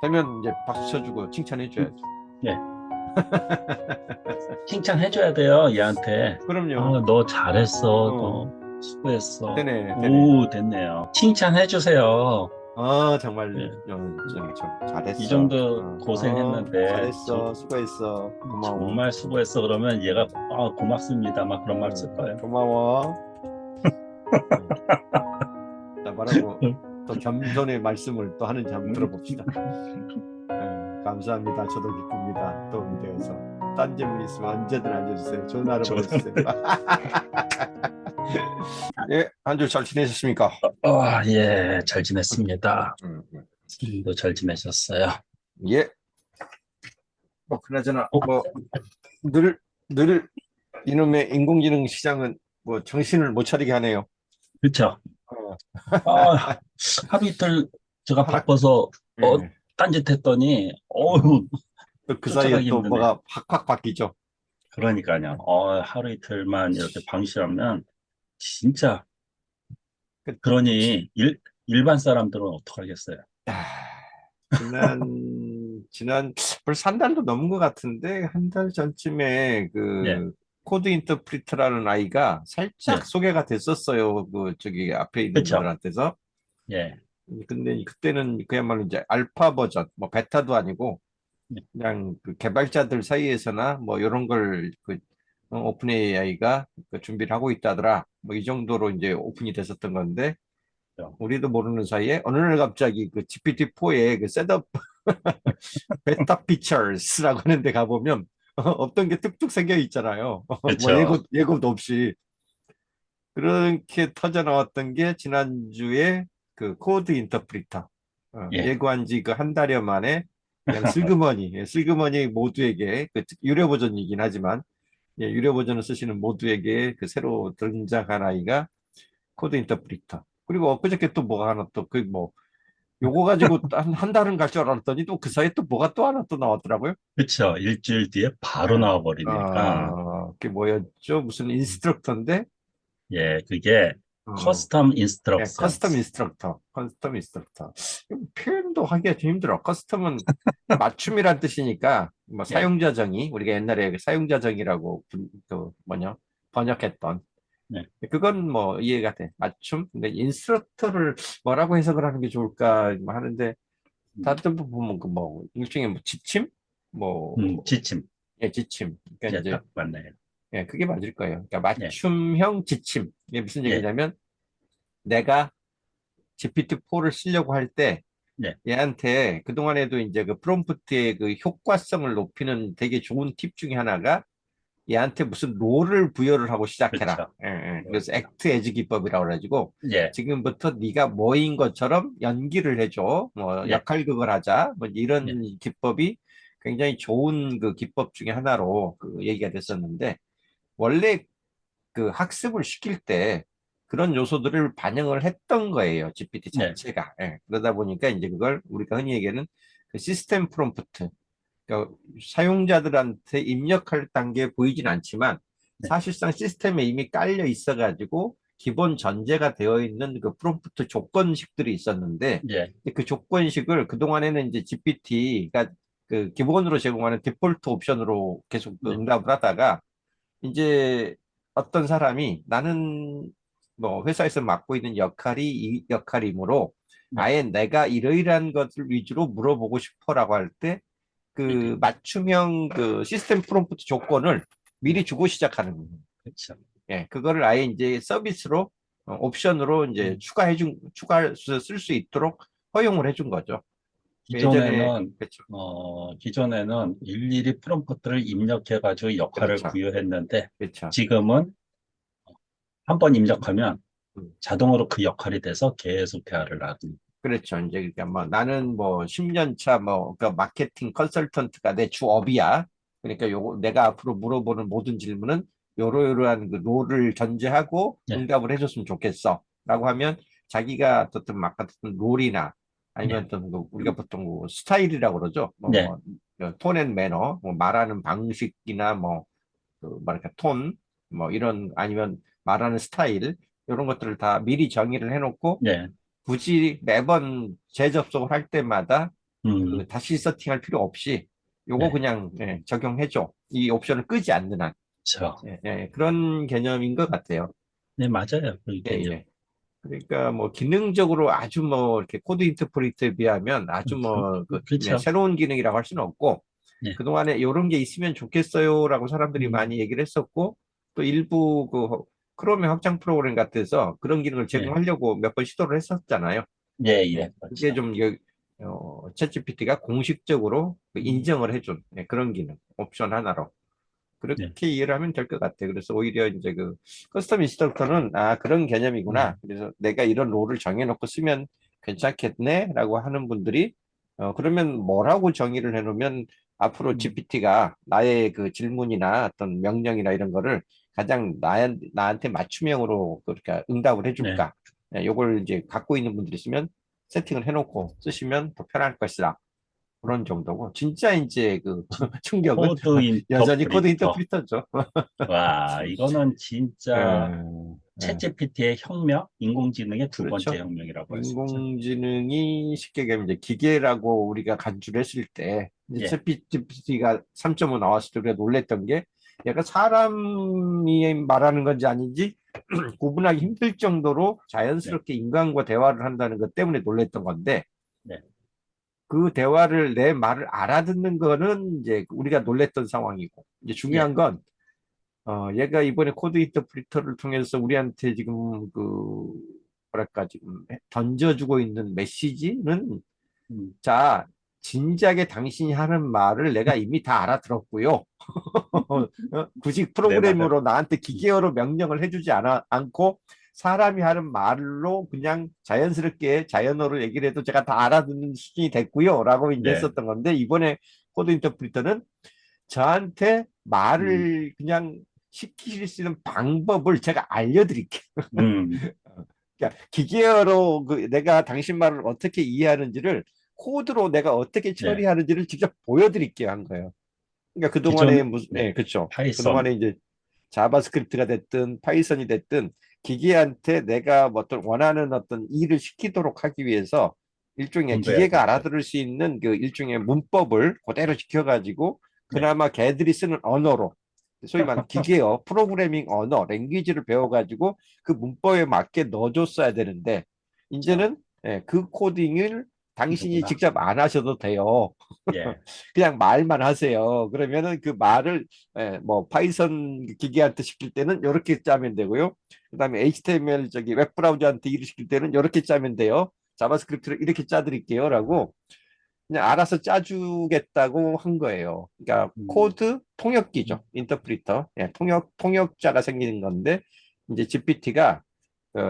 되면 이제 박수 쳐주고 칭찬해줘야죠. 예. 칭찬해줘야 돼요, 얘한테. 그럼요. 너 잘했어. 너 어, 수고했어. 되네, 되네. 오, 됐네요. 칭찬해주세요. 정말 예. 좀 이 잘했어. 정도 고생했는데, 잘했어. 수고했어. 고마워. 정말 수고했어. 그러면 얘가, 고맙습니다. 막 그런 말 쓸 거예요. 고마워. 음, 자, 말하고 또 겸손의 말씀을 또 하는지 한번 들어봅시다. 감사합니다. 저도 기쁩니다. 도움이 되어서. 딴 질문 있으면 언제든 알려주세요. 전화로 저는, 보내주세요. 예, 한 주 잘 지내셨습니까? 예, 잘 지냈습니다. 음, 음. 도 잘 지내셨어요? 예, 뭐 그나저나 어, 뭐 늘 이놈의 인공지능 시장은 뭐 정신을 못 차리게 하네요. 그렇죠. 어, 아, 하루 이틀 제가 하나, 바빠서, 예. 딴짓 했더니, 음. 또 그 사이에 쫓아가기 또 힘드네. 뭐가 확확 바뀌죠. 그러니까요. 하루 이틀만 이렇게 방치하면 진짜 그, 그러니 일반 사람들은 어떡하겠어요? 아, 지난 벌써 한 달도 넘은 것 같은데 한 달 전쯤에 예, 그 코드 인터프리터라는 아이가 살짝 예, 소개가 됐었어요. 그 저기 앞에 있는 그렇죠. 분들한테서. 예, 근데 그때는 그야말로 이제 알파 버전, 뭐 베타도 아니고 예, 그냥 그 개발자들 사이에서나 뭐 이런 걸그 오픈 AI가 그 준비를 하고 있다더라. 뭐 이 정도로 이제 오픈이 됐었던 건데 그렇죠. 우리도 모르는 사이에 어느 날 갑자기 그 GPT-4의 그 셋업 베타 피처스라고 하는데 가보면 없던 게 뚝뚝 생겨 있잖아요. 뭐 그렇죠. 예고도 없이 그렇게 터져 나왔던 게 지난주에 그 코드 인터프리터 예, 예고한 지 그 한 달여 만에 그냥 슬그머니 모두에게 그 유료 버전이긴 하지만 유료 버전을 쓰시는 모두에게 그 새로 등장한 아이가 코드 인터프리터. 그리고 엊그저께 또 뭐가 하나 또 그 뭐 요거 가지고 한 달은 갈 줄 알았더니 또 그 사이에 또 뭐가 또 하나 또 나왔더라고요. 그렇죠. 일주일 뒤에 바로 예. 나와버리니까, 그게 뭐였죠? 무슨 인스트럭터인데 예, 그게 어, 커스텀 커스텀 인스트럭터. 표현도 하기가 좀 힘들어. 커스텀은 맞춤이란 뜻이니까 뭐 예, 사용자 정의 우리가 옛날에 그 사용자 정의라고 그 뭐냐 번역했던 예, 그건 뭐 이해가 돼. 맞춤. 근데 인스트럭터를 뭐라고 해석을 하는 게 좋을까 뭐 하는데 음, 다른 분 보면 그 뭐 일종의 뭐 지침 뭐 지침. 지침. 그러니까 예, 이제 딱 맞네요. 그게 맞을 거예요. 그러니까 예, 맞춤형 지침. 이게 무슨 예, 얘기냐면 내가 GPT-4를 쓰려고 할 때 예, 얘한테 그동안에도 이제 그 프롬프트의 그 효과성을 높이는 되게 좋은 팁 중에 하나가 얘한테 무슨 롤을 부여를 하고 시작해라. 그렇죠. 그래서 액트 에즈 기법이라고 그래가지고 예, 지금부터 네가 뭐인 것처럼 연기를 해줘. 뭐 예, 역할극을 하자. 뭐 예, 이런 기법이 굉장히 좋은 그 기법 중에 하나로 그 얘기가 됐었는데 원래 그 학습을 시킬 때 그런 요소들을 반영을 했던 거예요. GPT 예, 자체가. 그러다 보니까 이제 그걸 우리가 흔히 얘기하는 그 시스템 프롬프트, 그러니까 사용자들한테 입력할 단계에 보이진 않지만 예, 사실상 시스템에 이미 깔려 있어가지고 기본 전제가 되어 있는 그 프롬프트 조건식들이 있었는데 예, 그 조건식을 그동안에는 이제 GPT가 그 기본으로 제공하는 디폴트 옵션으로 계속 그 예, 응답을 하다가 이제 어떤 사람이 나는 뭐 회사에서 맡고 있는 역할이 이 역할이므로 예, 아예 내가 이러이러한 것을 위주로 물어보고 싶어라고 할 때 예, 그 맞춤형 그 시스템 프롬프트 조건을 예, 미리 주고 시작하는 거예요. 그렇죠. 그거를 아예 이제 서비스로 옵션으로 이제 음. 추가해서 쓸 수 있도록 허용을 해준 거죠. 예전에 기존에는 그렇죠. 기존에는 일일이 프롬프트를 입력해가지고 역할을 그렇죠. 부여했는데 그렇죠. 지금은 한 번 입력하면 음. 자동으로 그 역할이 돼서 계속 대화를 하고. 그렇죠. 이제 그러니까 뭐 나는 뭐 10년 차 뭐 그 마케팅 컨설턴트가 내 주업이야. 그러니까 요거 내가 앞으로 물어보는 모든 질문은 요러요러한 그 롤을 전제하고 예, 응답을 해줬으면 좋겠어. 라고 하면 자기가 어떤 막 같은 롤이나 아니면 예, 어떤 그 우리가 보통 그 스타일이라고 그러죠. 예, 톤앤 매너, 뭐 말하는 방식이나 뭐 그 뭐랄까 톤, 뭐 이런 아니면 말하는 스타일 이런 것들을 다 미리 정의를 해놓고 예, 굳이 매번 재접속을 할 때마다 다시 세팅할 필요 없이 요거 네, 그냥 적용해줘. 이 옵션을 끄지 않는 한. 그렇죠. 그런 개념인 것 같아요. 네, 맞아요. 그 예, 개념. 예. 그러니까 뭐 기능적으로 아주 뭐 이렇게 코드 인터프리터에 비하면 아주 그렇죠. 새로운 기능이라고 할 수는 없고 네, 그동안에 이런 게 있으면 좋겠어요라고 사람들이 음, 많이 얘기를 했었고 또 일부 그 크롬의 확장 프로그램 같아서 그런 기능을 네, 제공하려고 몇 번 시도를 했었잖아요. 예, 예, 예, 그게 그렇죠. 좀 챗GPT가 공식적으로 그 음, 인정을 해준 그런 기능 옵션 하나로 네, 그렇게 이해를 하면 될 것 같아요. 그래서 오히려 이제 그 커스텀 인스트럭터는 그런 개념이구나. 음, 그래서 내가 이런 롤을 정해놓고 쓰면 괜찮겠네라고 하는 분들이 그러면 뭐라고 정의를 해놓으면 앞으로 음, GPT가 나의 그 질문이나 어떤 명령이나 이런 거를 가장 나한테 맞춤형으로 그렇게 응답을 네. 해줄까? 요걸 이제 갖고 있는 분들이 있으면 세팅을 해놓고 쓰시면 더 편할 것이다. 그런 정도고 진짜 이제 그 충격은 코드 여전히 코드 인터프리터. 인터프리터죠. 와, 이거는 진짜 예, 챗GPT의 혁명, 인공지능의 두 번째 그렇죠. 혁명이라고 할 수 있죠. 인공지능이 쉽게 얘기하면 이제 기계라고 우리가 간주를 했을 때 이제 예, 챗GPT가 3.5 나왔을 때 우리가 놀랬던 게 얘가 사람이 말하는 건지 아닌지 구분하기 힘들 정도로 네, 자연스럽게 인간과 대화를 한다는 것 때문에 놀랬던 건데 네, 그 대화를 내 말을 알아듣는 거는 이제 우리가 놀랬던 상황이고 이제 예, 중요한 건 얘가 이번에 코드 인터프리터를 통해서 우리한테 지금 뭐랄까, 지금 던져주고 있는 메시지는, 음, 자, 진작에 당신이 하는 말을 내가 이미 다 알아들었고요. 굳이 네, 맞아요. 프로그램으로 나한테 음, 기계어로 명령을 해주지 않고 사람이 하는 말로 그냥 자연스럽게 자연어로 얘기를 해도 제가 다 알아듣는 수준이 됐고요. 라고 이제 네, 했었던 건데, 이번에 코드 인터프리터는 저한테 음, 말을 그냥 시킬 수 있는 방법을 제가 알려드릴게요. 음, 그러니까 기계어로 내가 당신 말을 어떻게 이해하는지를 코드로 내가 어떻게 네. 처리하는지를 직접 보여드릴게요 한 거예요. 그러니까 그동안에 기존, 무슨, 네, 그렇죠. 파이썬, 그동안에 이제 자바스크립트가 됐든 파이썬이 됐든 기계한테 내가 뭐 어떤 원하는 어떤 일을 시키도록 하기 위해서 일종의 공부해야 기계가 되죠. 알아들을 수 있는 그 일종의 문법을 그대로 지켜가지고 네, 그나마 걔들이 쓰는 언어로 소위 말하는 기계어, 프로그래밍 언어, 랭귀지를 배워가지고 그 문법에 맞게 넣어줬어야 되는데 자, 이제는 그 코딩을 당신이 누구나, 직접 안 하셔도 돼요. 예, 그냥 말만 하세요. 그러면은 그 말을 뭐 파이썬 기계한테 시킬 때는 이렇게 짜면 되고요. 그다음에 HTML 저기 웹브라우저한테 일을 시킬 때는 이렇게 짜면 돼요. 자바스크립트를 이렇게 짜드릴게요라고 그냥 알아서 짜주겠다고 한 거예요. 그러니까 음, 코드 통역기죠. 인터프리터. 통역자가 생기는 건데 이제 GPT가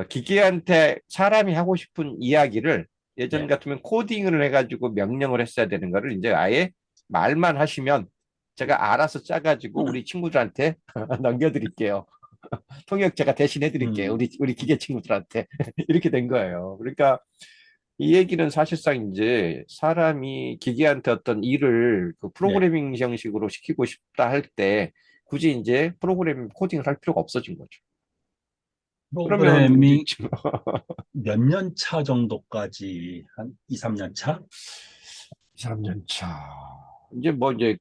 기계한테 사람이 하고 싶은 이야기를 예전 예, 같으면 코딩을 해가지고 명령을 했어야 되는 거를 이제 아예 말만 하시면 제가 알아서 짜가지고 우리 친구들한테 넘겨드릴게요. 통역자가 대신 해드릴게요. 음, 우리 기계 친구들한테 이렇게 된 거예요. 그러니까 이 얘기는 사실상 이제 사람이 기계한테 어떤 일을 그 네. 프로그래밍 형식으로 시키고 싶다 할 때 굳이 이제 프로그래밍 코딩을 할 필요가 없어진 거죠. 그러면 이제 프로그래밍 몇 년 차 정도까지, 한 2, 3년 차? 3년 차. 이제 뭐 이제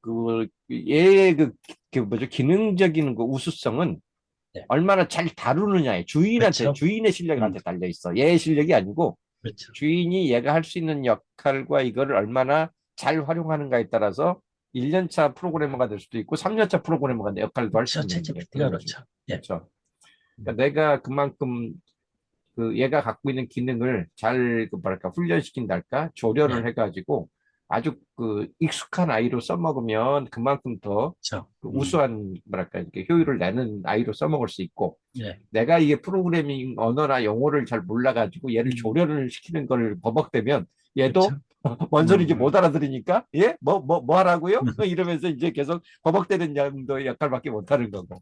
얘의 그 뭐죠? 기능적인 그 우수성은 네, 얼마나 잘 다루느냐에 그렇죠. 주인의 실력한테 음, 달려 있어. 얘의 실력이 아니고 그렇죠. 주인이 얘가 할 수 있는 역할과 이거를 얼마나 잘 활용하는가에 따라서 1년 차 프로그래머가 될 수도 있고 3년 차 프로그래머가 역할도 할 수 그렇죠. 있는 게 챗GPT가 그런 거죠. 그렇죠. 예. 그렇죠. 음, 그러니까 내가 그만큼 얘가 갖고 있는 기능을 잘 뭐랄까 훈련시킨달까 예. 조련을 해가지고 아주 익숙한 아이로 써먹으면 그만큼 더 그렇죠. 우수한 뭐랄까 이렇게 효율을 내는 아이로 써먹을 수 있고 예. 내가 이게 프로그래밍 언어나 용어를 잘 몰라가지고 얘를 음, 조련을 시키는 걸 버벅대면 얘도 그렇죠. 뭔 소리인지 못 음, 알아들으니까 예? 뭐 하라고요? 이러면서 이제 계속 버벅대는 정도의 역할밖에 못 하는 거고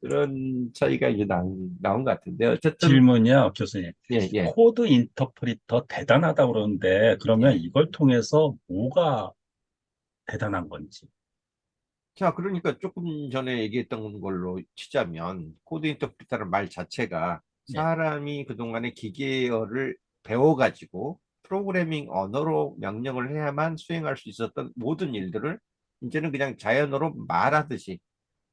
그런 차이가 이제 나온 것 같은데 어쨌든 질문이요, 교수님. 예, 예, 코드 인터프리터 대단하다 그러는데, 그러면 예. 이걸 통해서 뭐가 대단한 건지. 자, 그러니까 조금 전에 얘기했던 걸로 치자면 코드 인터프리터라는 말 자체가 예. 사람이 그동안에 기계어를 배워가지고 프로그래밍 언어로 명령을 해야만 수행할 수 있었던 모든 일들을 이제는 그냥 자연어로 말하듯이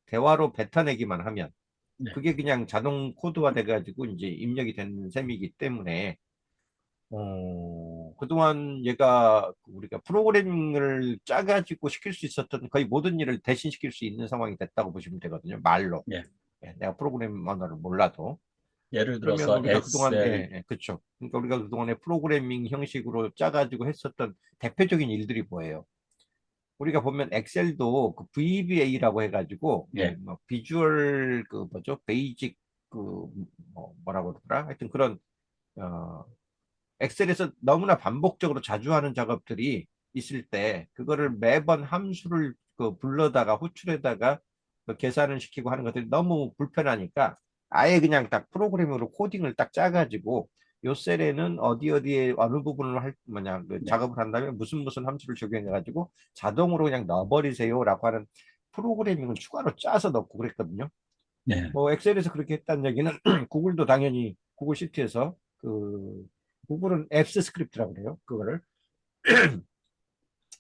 대화로 뱉어내기만 하면 네. 그게 그냥 자동 코드화 돼가지고 이제 입력이 되는 셈이기 때문에 그동안 얘가 우리가 프로그래밍을 짜가지고 시킬 수 있었던 거의 모든 일을 대신 시킬 수 있는 상황이 됐다고 보시면 되거든요. 말로. 예. 예, 내가 프로그래밍 언어를 몰라도. 예를 그러면 들어서 우리가 그동안, 엑셀, 예, 예, 그렇죠. 그러니까 우리가 그동안에 프로그래밍 형식으로 짜가지고 했었던 대표적인 일들이 뭐예요? 우리가 보면 엑셀도 그 VBA라고 해가지고, 예, 예, 뭐, 비주얼, 그 뭐죠? 베이직, 그, 뭐라고 그러더라? 하여튼 그런, 어, 엑셀에서 너무나 반복적으로 자주 하는 작업들이 있을 때 그거를 매번 함수를 그 불러다가 호출에다가 그 계산을 시키고 하는 것들이 너무 불편하니까 아예 그냥 딱 프로그램으로 코딩을 딱 짜가지고 요 셀에는 어디 어디에 어느 부분을 할 뭐냐 그 네, 작업을 한다면 무슨 함수를 적용해 가지고 자동으로 그냥 넣어버리세요라고 하는 프로그래밍을 추가로 짜서 넣고 그랬거든요. 네, 뭐 엑셀에서 그렇게 했다는 얘기는 구글도 당연히 구글 시트에서 그 구글은 앱스 스크립트라고 그래요. 그거를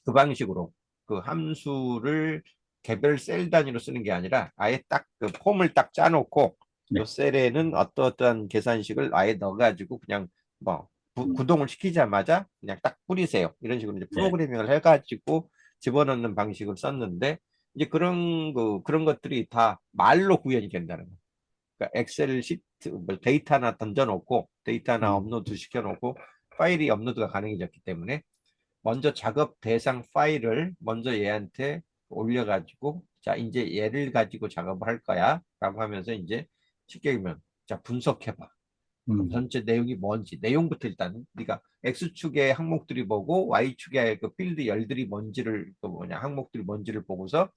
그 방식으로 그 함수를 개별 셀 단위로 쓰는 게 아니라 아예 딱 그 폼을 딱 짜놓고 요 네, 셀에는 어떠어떠한 계산식을 아예 넣어가지고 그냥 뭐 음, 구동을 시키자마자 그냥 딱 뿌리세요. 이런 식으로 이제 네, 프로그래밍을 해가지고 집어넣는 방식을 썼는데 이제 그런 것들이 다 말로 구현이 된다는 거예요. 그러니까 엑셀 시트 뭐 데이터 하나 던져놓고 데이터 하나 음, 업로드 시켜놓고 파일이 업로드가 가능해졌기 때문에 먼저 작업 대상 파일을 먼저 얘한테 올려가지고 자 이제 얘를 가지고 작업을 할 거야 라고 하면서 이제 쉽게 얘기하면 자 분석해봐. 그럼 음, 전체 내용이 뭔지 내용부터 일단 네가 X축의 항목들이 뭐고 Y축의 그 필드 열들이 뭔지를 그 뭐냐 항목들이 뭔지를 보고서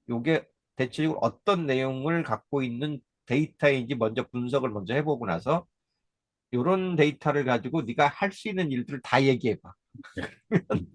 요게 대체적으로 어떤 내용을 갖고 있는 데이터인지 먼저 분석을 먼저 해보고 나서 요런 데이터를 가지고 네가 할 수 있는 일들을 다 얘기해봐.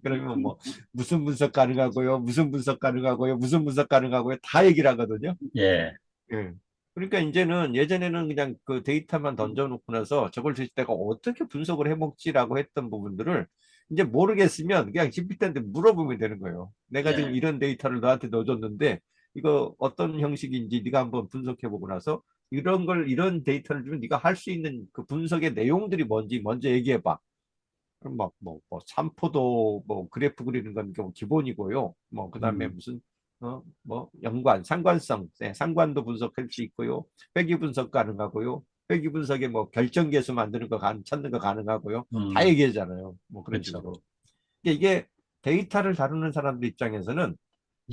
그러면 뭐 무슨 분석 가능하고요, 무슨 분석 가능하고요, 무슨 분석 가능하고요 다 얘기를 하거든요. 예, 예. 그러니까 이제는 예전에는 그냥 그 데이터만 던져놓고 나서 저걸 줄 때가 어떻게 분석을 해먹지라고 했던 부분들을 이제 모르겠으면 그냥 GPT한테 물어보면 되는 거예요. 내가 지금 예, 이런 데이터를 너한테 넣어줬는데 이거 어떤 형식인지 네가 한번 분석해보고 나서 이런 데이터를 주면 네가 할 수 있는 그 분석의 내용들이 뭔지 먼저 얘기해봐. 그럼 뭐, 삼포도, 뭐, 그래프 그리는 건 기본이고요. 뭐, 그 다음에 음, 무슨, 상관성, 네, 상관도 분석할 수 있고요. 회귀 분석 가능하고요. 회귀 분석에 뭐, 결정계수 만드는 거, 찾는 거 가능하고요. 다 음, 얘기하잖아요. 뭐, 그런 그렇죠. 식으로. 이게 데이터를 다루는 사람들 입장에서는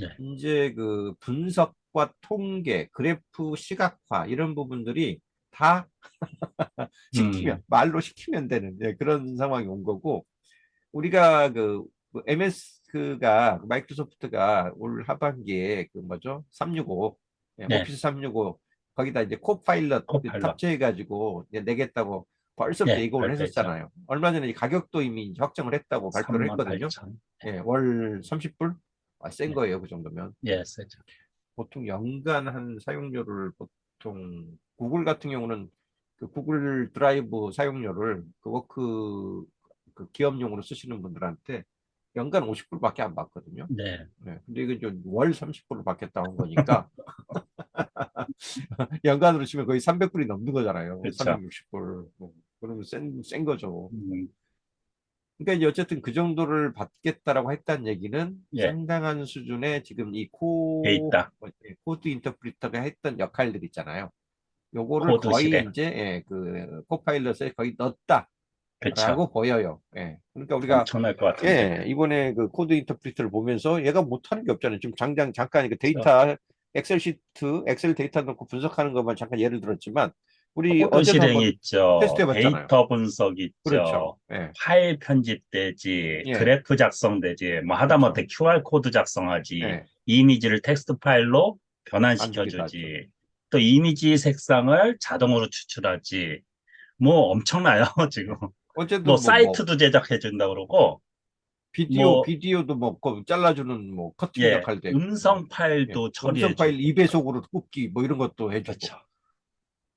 예, 이제 그 분석과 통계, 그래프 시각화, 이런 부분들이 다 음, 말로 시키면 되는 그런 상황이 온 거고, 우리가 MS가 마이크로소프트가 올 하반기에 그 뭐죠? 365 예, 오피스 365 거기다 이제 코파일럿 코팔럿, 탑재해가지고 이제 내겠다고 벌써부터 예, 예고를 발표했죠. 했었잖아요. 얼마 전에 가격도 이미 이제 확정을 했다고 발표를 3만 했거든요. 8천. 예, 월 30불? 센 예, 거예요, 그 정도면. 예, 세죠. 보통 연간 한 사용료를 보통 구글 같은 경우는 그 구글 드라이브 사용료를 그 워크 그 기업용으로 쓰시는 분들한테 연간 50불밖에 안 받거든요. 네, 네, 근데 이게 월 30불을 받겠다고 한 거니까 연간으로 치면 거의 300불이 넘는 거잖아요. 그렇죠. 360불. 뭐, 그러면 센 거죠. 음, 그러니까 이제 어쨌든 그 정도를 받겠다라고 했다는 얘기는 예, 상당한 수준의 지금 돼 있다. 코드 인터프리터가 했던 역할들 있잖아요. 요거를 코드 거의 실행. 이제 그 코파일럿에 거의 그렇죠. 넣었다라고 보여요. 예. 그러니까 우리가 엄청날 것 같은데. 이번에 그 코드 인터프리터를 보면서 얘가 못하는 게 없잖아요. 지금 잠깐 그 그렇죠. 데이터 엑셀 데이터 넣고 분석하는 것만 잠깐 예를 들었지만 우리 코드 어제도 실행이 한번 있죠. 테스트 해봤잖아요. 데이터 분석 그렇죠. 있죠. 예. 파일 편집되지, 예. 그래프 작성되지, 뭐 그렇죠. 하다못해 QR 코드 작성하지, 예. 이미지를 텍스트 파일로 만들기도 하죠. 변환시켜주지, 또 이미지 색상을 자동으로 추출하지, 뭐 엄청나요, 지금. 예. 어제도 뭐 사이트도 제작해준다 그러고, 뭐, 비디오도 그 잘라주는 뭐 커팅 예, 역할도 했고, 음성 예. 파일도 음성 파일 처리해주고, 2배속으로 굽기 뭐 이런 것도 해주고, 그렇죠.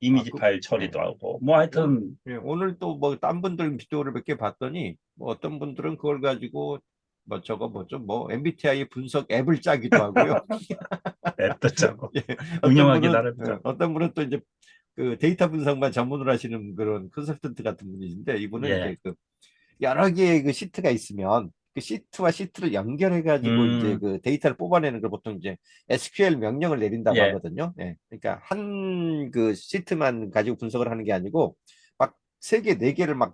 아, 이미지 파일 예. 처리도 하고 뭐 하여튼 예, 오늘 또 뭐 딴 분들 비디오를 몇 개 봤더니 뭐 어떤 분들은 그걸 가지고 뭐 저거 뭐죠 뭐 MBTI 분석 앱을 짜기도 하고요. 앱도 짜고 예, 운영하기 나름이죠. 어떤 분은 또 이제 그 데이터 분석만 전문으로 하시는 그런 컨설턴트 같은 분이신데 이분은 예. 이제 그 여러 개의 그 시트가 있으면 그 시트와 시트를 연결해 가지고 이제 음, 그 데이터를 뽑아내는 걸 보통 이제 SQL 명령을 내린다고 예. 하거든요. 예. 그러니까 한 그 시트만 가지고 분석을 하는 게 아니고 막 세 개, 네 개를 막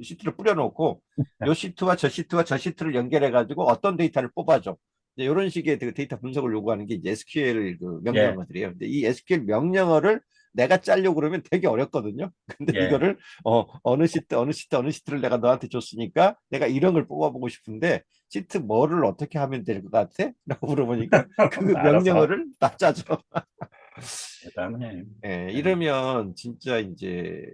시트를 뿌려놓고 요 시트와 저 시트와 저 시트를 연결해 가지고 어떤 데이터를 뽑아줘. 이런 식의 그 데이터 분석을 요구하는 게 이제 SQL 그 예. 명령어들이에요. 근데 이 SQL 명령어를 내가 짜려고 그러면 되게 어렵거든요. 근데 예. 이거를 어느 시트를 내가 너한테 줬으니까 내가 이런 걸 뽑아보고 싶은데 시트 뭐를 어떻게 하면 될 것 같아? 라고 물어보니까 그 알아서 명령어를 딱 짜줘. 대단해. 예, 예. 이러면 진짜 이제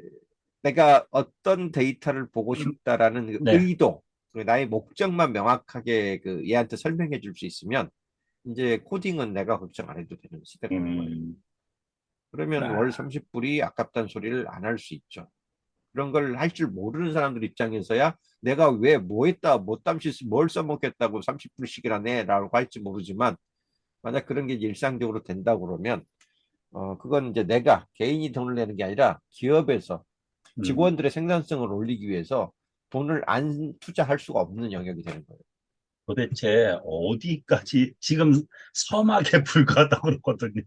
내가 어떤 데이터를 보고 싶다라는 그 네. 의도, 그 나의 목적만 명확하게 그 얘한테 설명해 줄 수 있으면 이제 코딩은 내가 걱정 안 해도 되는 시대가 온 거예요. 음, 그러면 월 아, 30불이 아깝다는 소리를 안 할 수 있죠. 그런 걸 할 줄 모르는 사람들 입장에서야 내가 왜 뭐 했다, 뭐 땀시 뭘 써먹겠다고 30불씩이나 내라고 할지 모르지만 만약 그런 게 일상적으로 된다고 그러면 그건 이제 내가 개인이 돈을 내는 게 아니라 기업에서 음, 직원들의 생산성을 올리기 위해서 돈을 안 투자할 수가 없는 영역이 되는 거예요. 도대체 어디까지 지금 서막에 불과하다고 그러거든요.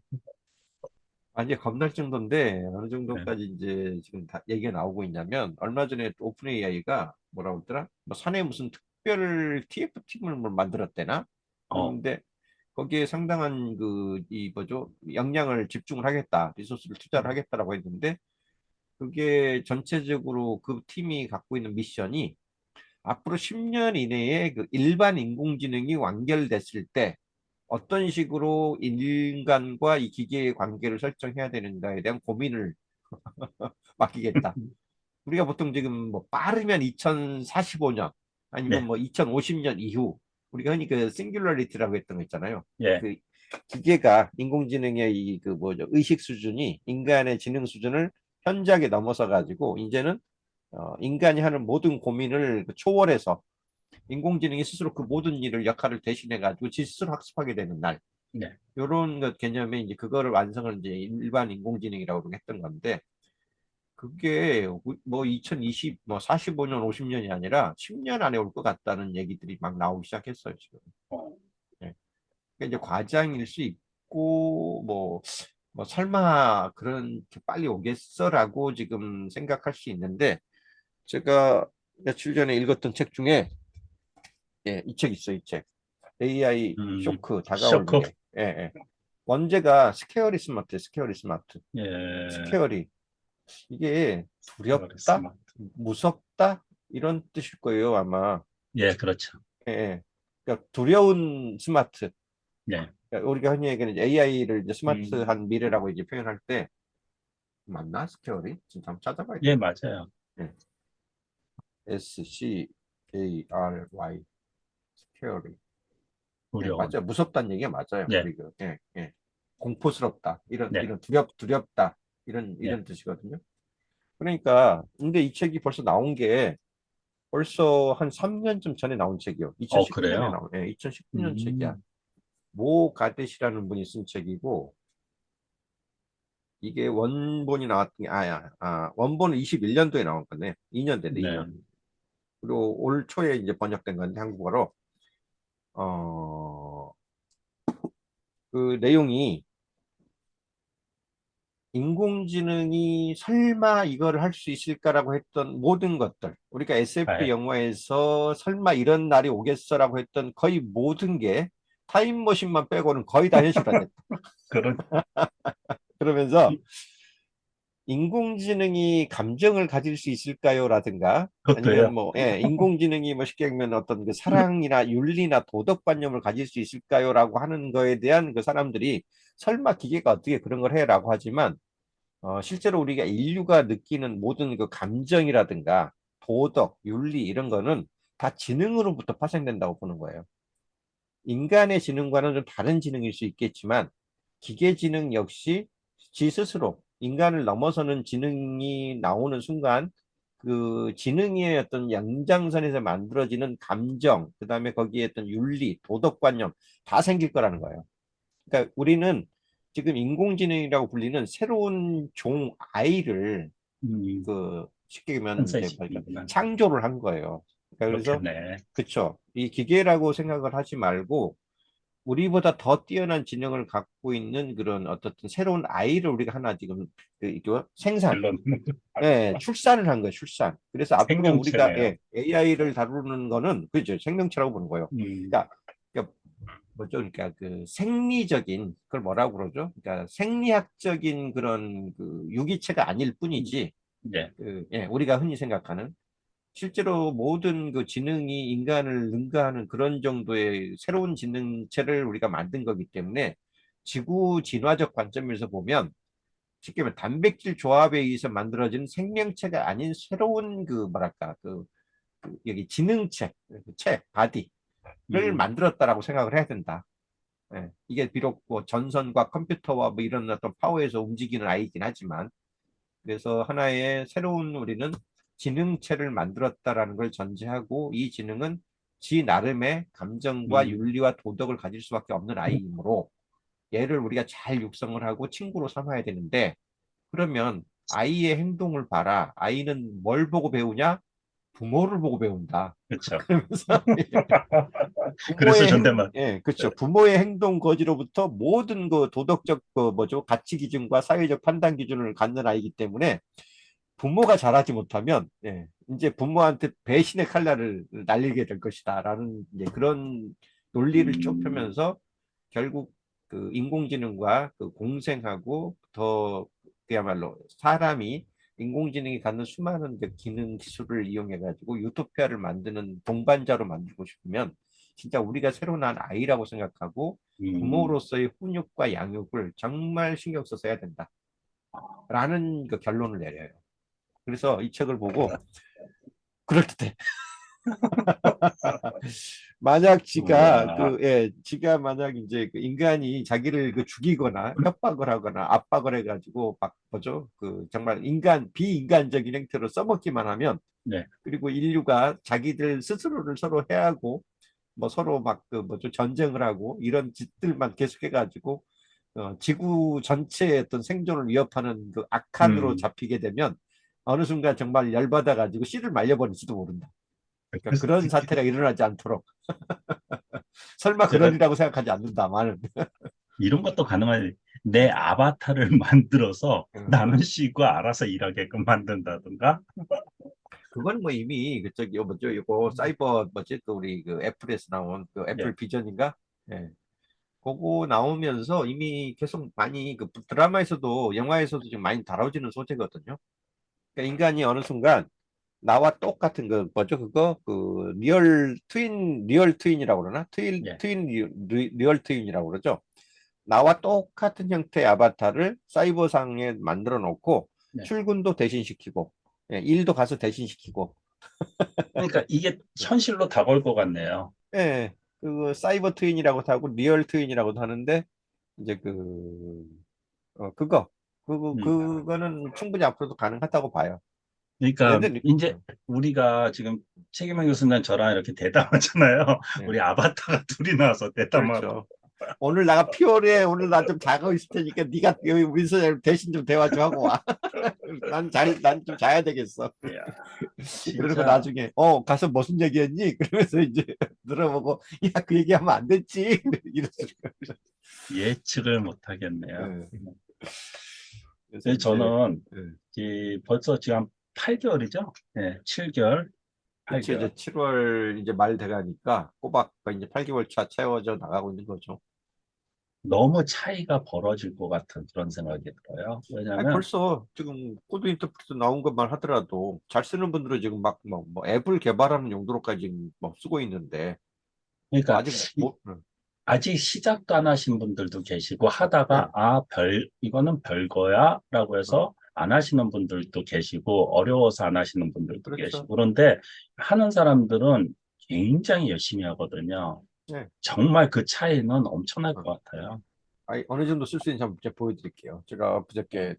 아, 이제 겁날 정도인데 어느 네. 정도까지 이제 지금 다 얘기가 나오고 있냐면 얼마 전에 또 오픈 AI가 뭐라고 했더라? 뭐 사내 무슨 특별 TF팀을 뭐 만들었대나? 어, 근데 거기에 상당한 그 이 뭐죠? 역량을 집중을 하겠다, 리소스를 투자를 하겠다라고 했는데 그게 전체적으로 그 팀이 갖고 있는 미션이 앞으로 10년 이내에 그 일반 인공지능이 완결됐을 때 어떤 식으로 인간과 이 기계의 관계를 설정해야 되는가에 대한 고민을 맡기겠다. 우리가 보통 지금 뭐 빠르면 2045년 아니면 네, 뭐 2050년 이후 우리가 흔히 그 싱귤러리티라고 했던 거 있잖아요. 예, 그 기계가 인공지능의 이 그 뭐죠 의식 수준이 인간의 지능 수준을 현저하게 넘어서 가지고 이제는 인간이 하는 모든 고민을 초월해서 인공지능이 스스로 그 모든 일을 역할을 대신해 가지고 지 스스로 학습하게 되는 날 네. 이런 것 개념에 이제 그거를 완성을 이제 일반 인공지능이라고 했던 건데 그게 뭐 2020, 뭐 45년, 50년이 아니라 10년 안에 올 것 같다는 얘기들이 막 나오기 시작했어요, 지금. 어, 예. 그러니까 이제 과장일 수 있고, 뭐 설마 그런 빨리 오겠어라고 지금 생각할 수 있는데, 제가 며칠 전에 읽었던 책 중에, 예, 이 책 있어요, 이 책. AI 쇼크 다가올 쇼크, 미래. 예, 예. 원제가 스케어리 스마트, 스케어리 스마트. 예, 스케어리. 이게 두렵다? 그렇습니다. 무섭다? 이런 뜻일 거예요, 아마. 예, 그렇죠. 예, 예. 그러니까 두려운 스마트. 예, 그러니까 우리가 흔히 얘기하는 AI를 이제 음, 스마트한 미래라고 이제 표현할 때, 맞나? 스케어리? 진짜 한번 찾아봐야 예, 되겠다. 맞아요. 예. SCARY. 스케어리. 예, 두려운. 맞아요. 무섭다는 얘기가 맞아요. 예, 우리가. 예, 예. 공포스럽다. 네, 이런 두렵다. 예. 이런 뜻이거든요. 그러니까, 근데 이 책이 벌써 나온 게 벌써 한 3년쯤 전에 나온 책이요. 2019년에 그래요? 나온, 예, 2019년 책이야. 음, 모 가데시라는 분이 쓴 책이고, 이게 원본이 나왔던 게, 원본은 21년도에 나온 건데, 2년 됐네, 네. 2년. 그리고 올 초에 이제 번역된 건데, 한국어로. 어, 그 내용이 인공지능이 설마 이걸 할 수 있을까라고 했던 모든 것들, 우리가 SF 아, 영화에서 설마 이런 날이 오겠어라고 했던 거의 모든 게 타임머신만 빼고는 거의 다 현실화됐다. 그런, 그러면서 인공지능이 감정을 가질 수 있을까요? 라든가 아니면 그것도요. 뭐, 예, 인공지능이 뭐 쉽게 얘기하면 어떤 그 사랑이나 윤리나 도덕관념을 가질 수 있을까요? 라고 하는 거에 대한 그 사람들이 설마 기계가 어떻게 그런 걸 해라고 하지만 실제로 우리가 인류가 느끼는 모든 그 감정이라든가 도덕, 윤리 이런 거는 다 지능으로부터 파생된다고 보는 거예요. 인간의 지능과는 좀 다른 지능일 수 있겠지만 기계 지능 역시 지 스스로 인간을 넘어서는 지능이 나오는 순간 그 지능의 어떤 연장선에서 만들어지는 감정, 그다음에 거기에 어떤 윤리, 도덕관념 다 생길 거라는 거예요. 그러니까 우리는 지금 인공지능이라고 불리는 새로운 종 아이를 음, 그 쉽게 얘기하면 이제 그러니까 탄생시키는구나. 창조를 한 거예요. 그러니까 그래서 그렇겠네. 그쵸. 이 기계라고 생각을 하지 말고 우리보다 더 뛰어난 지능을 갖고 있는 그런 어떻든 새로운 아이를 우리가 하나 지금 이거 생산, 결론 예, 출산을 한 거예요, 출산. 그래서 앞으로 우리가 생명체네요. 예, AI를 다루는 거는 그죠, 생명체라고 보는 거예요. 음, 그러니까 뭐죠, 그러니까 그 생리적인 그걸 뭐라고 그러죠? 그러니까 생리학적인 그런 그 유기체가 아닐 뿐이지, 네. 그, 예, 우리가 흔히 생각하는 실제로 모든 그 지능이 인간을 능가하는 그런 정도의 새로운 지능체를 우리가 만든 거기 때문에 지구 진화적 관점에서 보면 쉽게 말하면 단백질 조합에 의해서 만들어진 생명체가 아닌 새로운 그 뭐랄까 그 여기 지능체, 체, 바디를 음, 만들었다라고 생각을 해야 된다. 예, 이게 비록 뭐 전선과 컴퓨터와 뭐 이런 어떤 파워에서 움직이는 아이긴 하지만 그래서 하나의 새로운 우리는 지능체를 만들었다라는 걸 전제하고 이 지능은 지 나름의 감정과 음, 윤리와 도덕을 가질 수밖에 없는 아이이므로 얘를 우리가 잘 육성을 하고 친구로 삼아야 되는데 그러면 아이의 행동을 봐라. 아이는 뭘 보고 배우냐? 부모를 보고 배운다. 그렇죠. 그러면서 그래서 존댓말. 예, 그렇죠. 부모의 행동 거지로부터 모든 그 도덕적 그 뭐죠? 가치 기준과 사회적 판단 기준을 갖는 아이기 때문에 부모가 잘하지 못하면 예, 이제 부모한테 배신의 칼날을 날리게 될 것이다라는 이제 그런 논리를 쭉 펴면서 결국 그 인공지능과 그 공생하고 더 그야말로 사람이 인공지능이 갖는 수많은 그 기능 기술을 이용해 가지고 유토피아를 만드는 동반자로 만들고 싶으면 진짜 우리가 새로 난 아이라고 생각하고 음, 부모로서의 훈육과 양육을 정말 신경 써서 해야 된다라는 그 결론을 내려요. 그래서 이 책을 보고 그럴듯해. 만약 지가 우와. 그, 예, 지가 만약 이제 그 인간이 자기를 그 죽이거나 협박을 하거나 압박을 해가지고 막 뭐죠? 그 정말 비인간적인 행태로 써먹기만 하면 네. 그리고 인류가 자기들 스스로를 서로 해하고 뭐 서로 막 그 뭐죠? 전쟁을 하고 이런 짓들만 계속해가지고 지구 전체의 어떤 생존을 위협하는 그 악한으로 음, 잡히게 되면 어느 순간 정말 열받아가지고 씨를 말려버릴지도 모른다. 그러니까 그런 사태가 일어나지 않도록 설마 제가 그러리라고 생각하지 않는다만 이런 것도 가능한 내 아바타를 만들어서 나는 쉬고 알아서 일하게끔 만든다든가. 그건 뭐 이미 그저기 뭐죠 이거 사이버 뭐지 그 우리 그 애플에서 나온 그 네. 애플 비전인가 예 그거 나오면서 이미 계속 많이 그 드라마에서도 영화에서도 지금 많이 다뤄지는 소재거든요. 그러니까 인간이 어느 순간 나와 똑같은 그 뭐죠 그거 그 리얼 트윈이라고 그러나 예. 리얼 트윈이라고 그러죠. 나와 똑같은 형태의 아바타를 사이버상에 만들어 놓고 네. 출근도 대신시키고 예, 일도 가서 대신시키고 그러니까 이게 현실로 다가올 것 같네요. 예, 그 사이버 트윈이라고도 하고 리얼 트윈이라고도 하는데 이제 그 음. 그거는 충분히 앞으로도 가능하다고 봐요. 그러니까 얘들 이제 우리가 지금 최기만 교수님 저랑 이렇게 대담하잖아요. 예, 우리 아바타가 둘이 나와서 대담하고. 그렇죠. 오늘 나가 피어래 오늘 나 좀 자고 있을 테니까 네가 여기 우리 선생님 대신 좀 대화 좀 하고 와. 난 좀 자야 되겠어. 이야, 그러고 진짜 나중에 가서 무슨 얘기했니? 그러면서 이제 들어보고 야 그 얘기하면 안 됐지. 이랬을 거예요. 예측을 못 하겠네요. 예. 그래서 그래서 이제 저는 예. 벌써 지금 한 8개월이죠? 네, 7개월, 그치 8개월. 이제 7월 이제 말 돼가니까 꼬박 이제 8개월 차 채워져 나가고 있는 거죠. 너무 차이가 벌어질 것 같은 그런 생각이 들어요. 아니 왜냐하면, 벌써 지금 코드 인터프리터 나온 것만 하더라도 잘 쓰는 분들은 지금 막 뭐 앱을 개발하는 용도로까지 지금 뭐 쓰고 있는데 뭐 그러니까 아직 아직 시작도 안 하신 분들도 계시고 하다가 예, 이거는 별거야 라고 어, 해서 안 하시는 분들도 계시고 어려워서 안 하시는 분들도 계시고 그렇죠. 그런데 하는 사람들은 굉장히 열심히 하거든요. 예. 정말 그 차이는 엄청날 어. 것 같아요. 어느 정도 쓸 수 있는지 한번 제가 보여드릴게요. 제가 엊그저께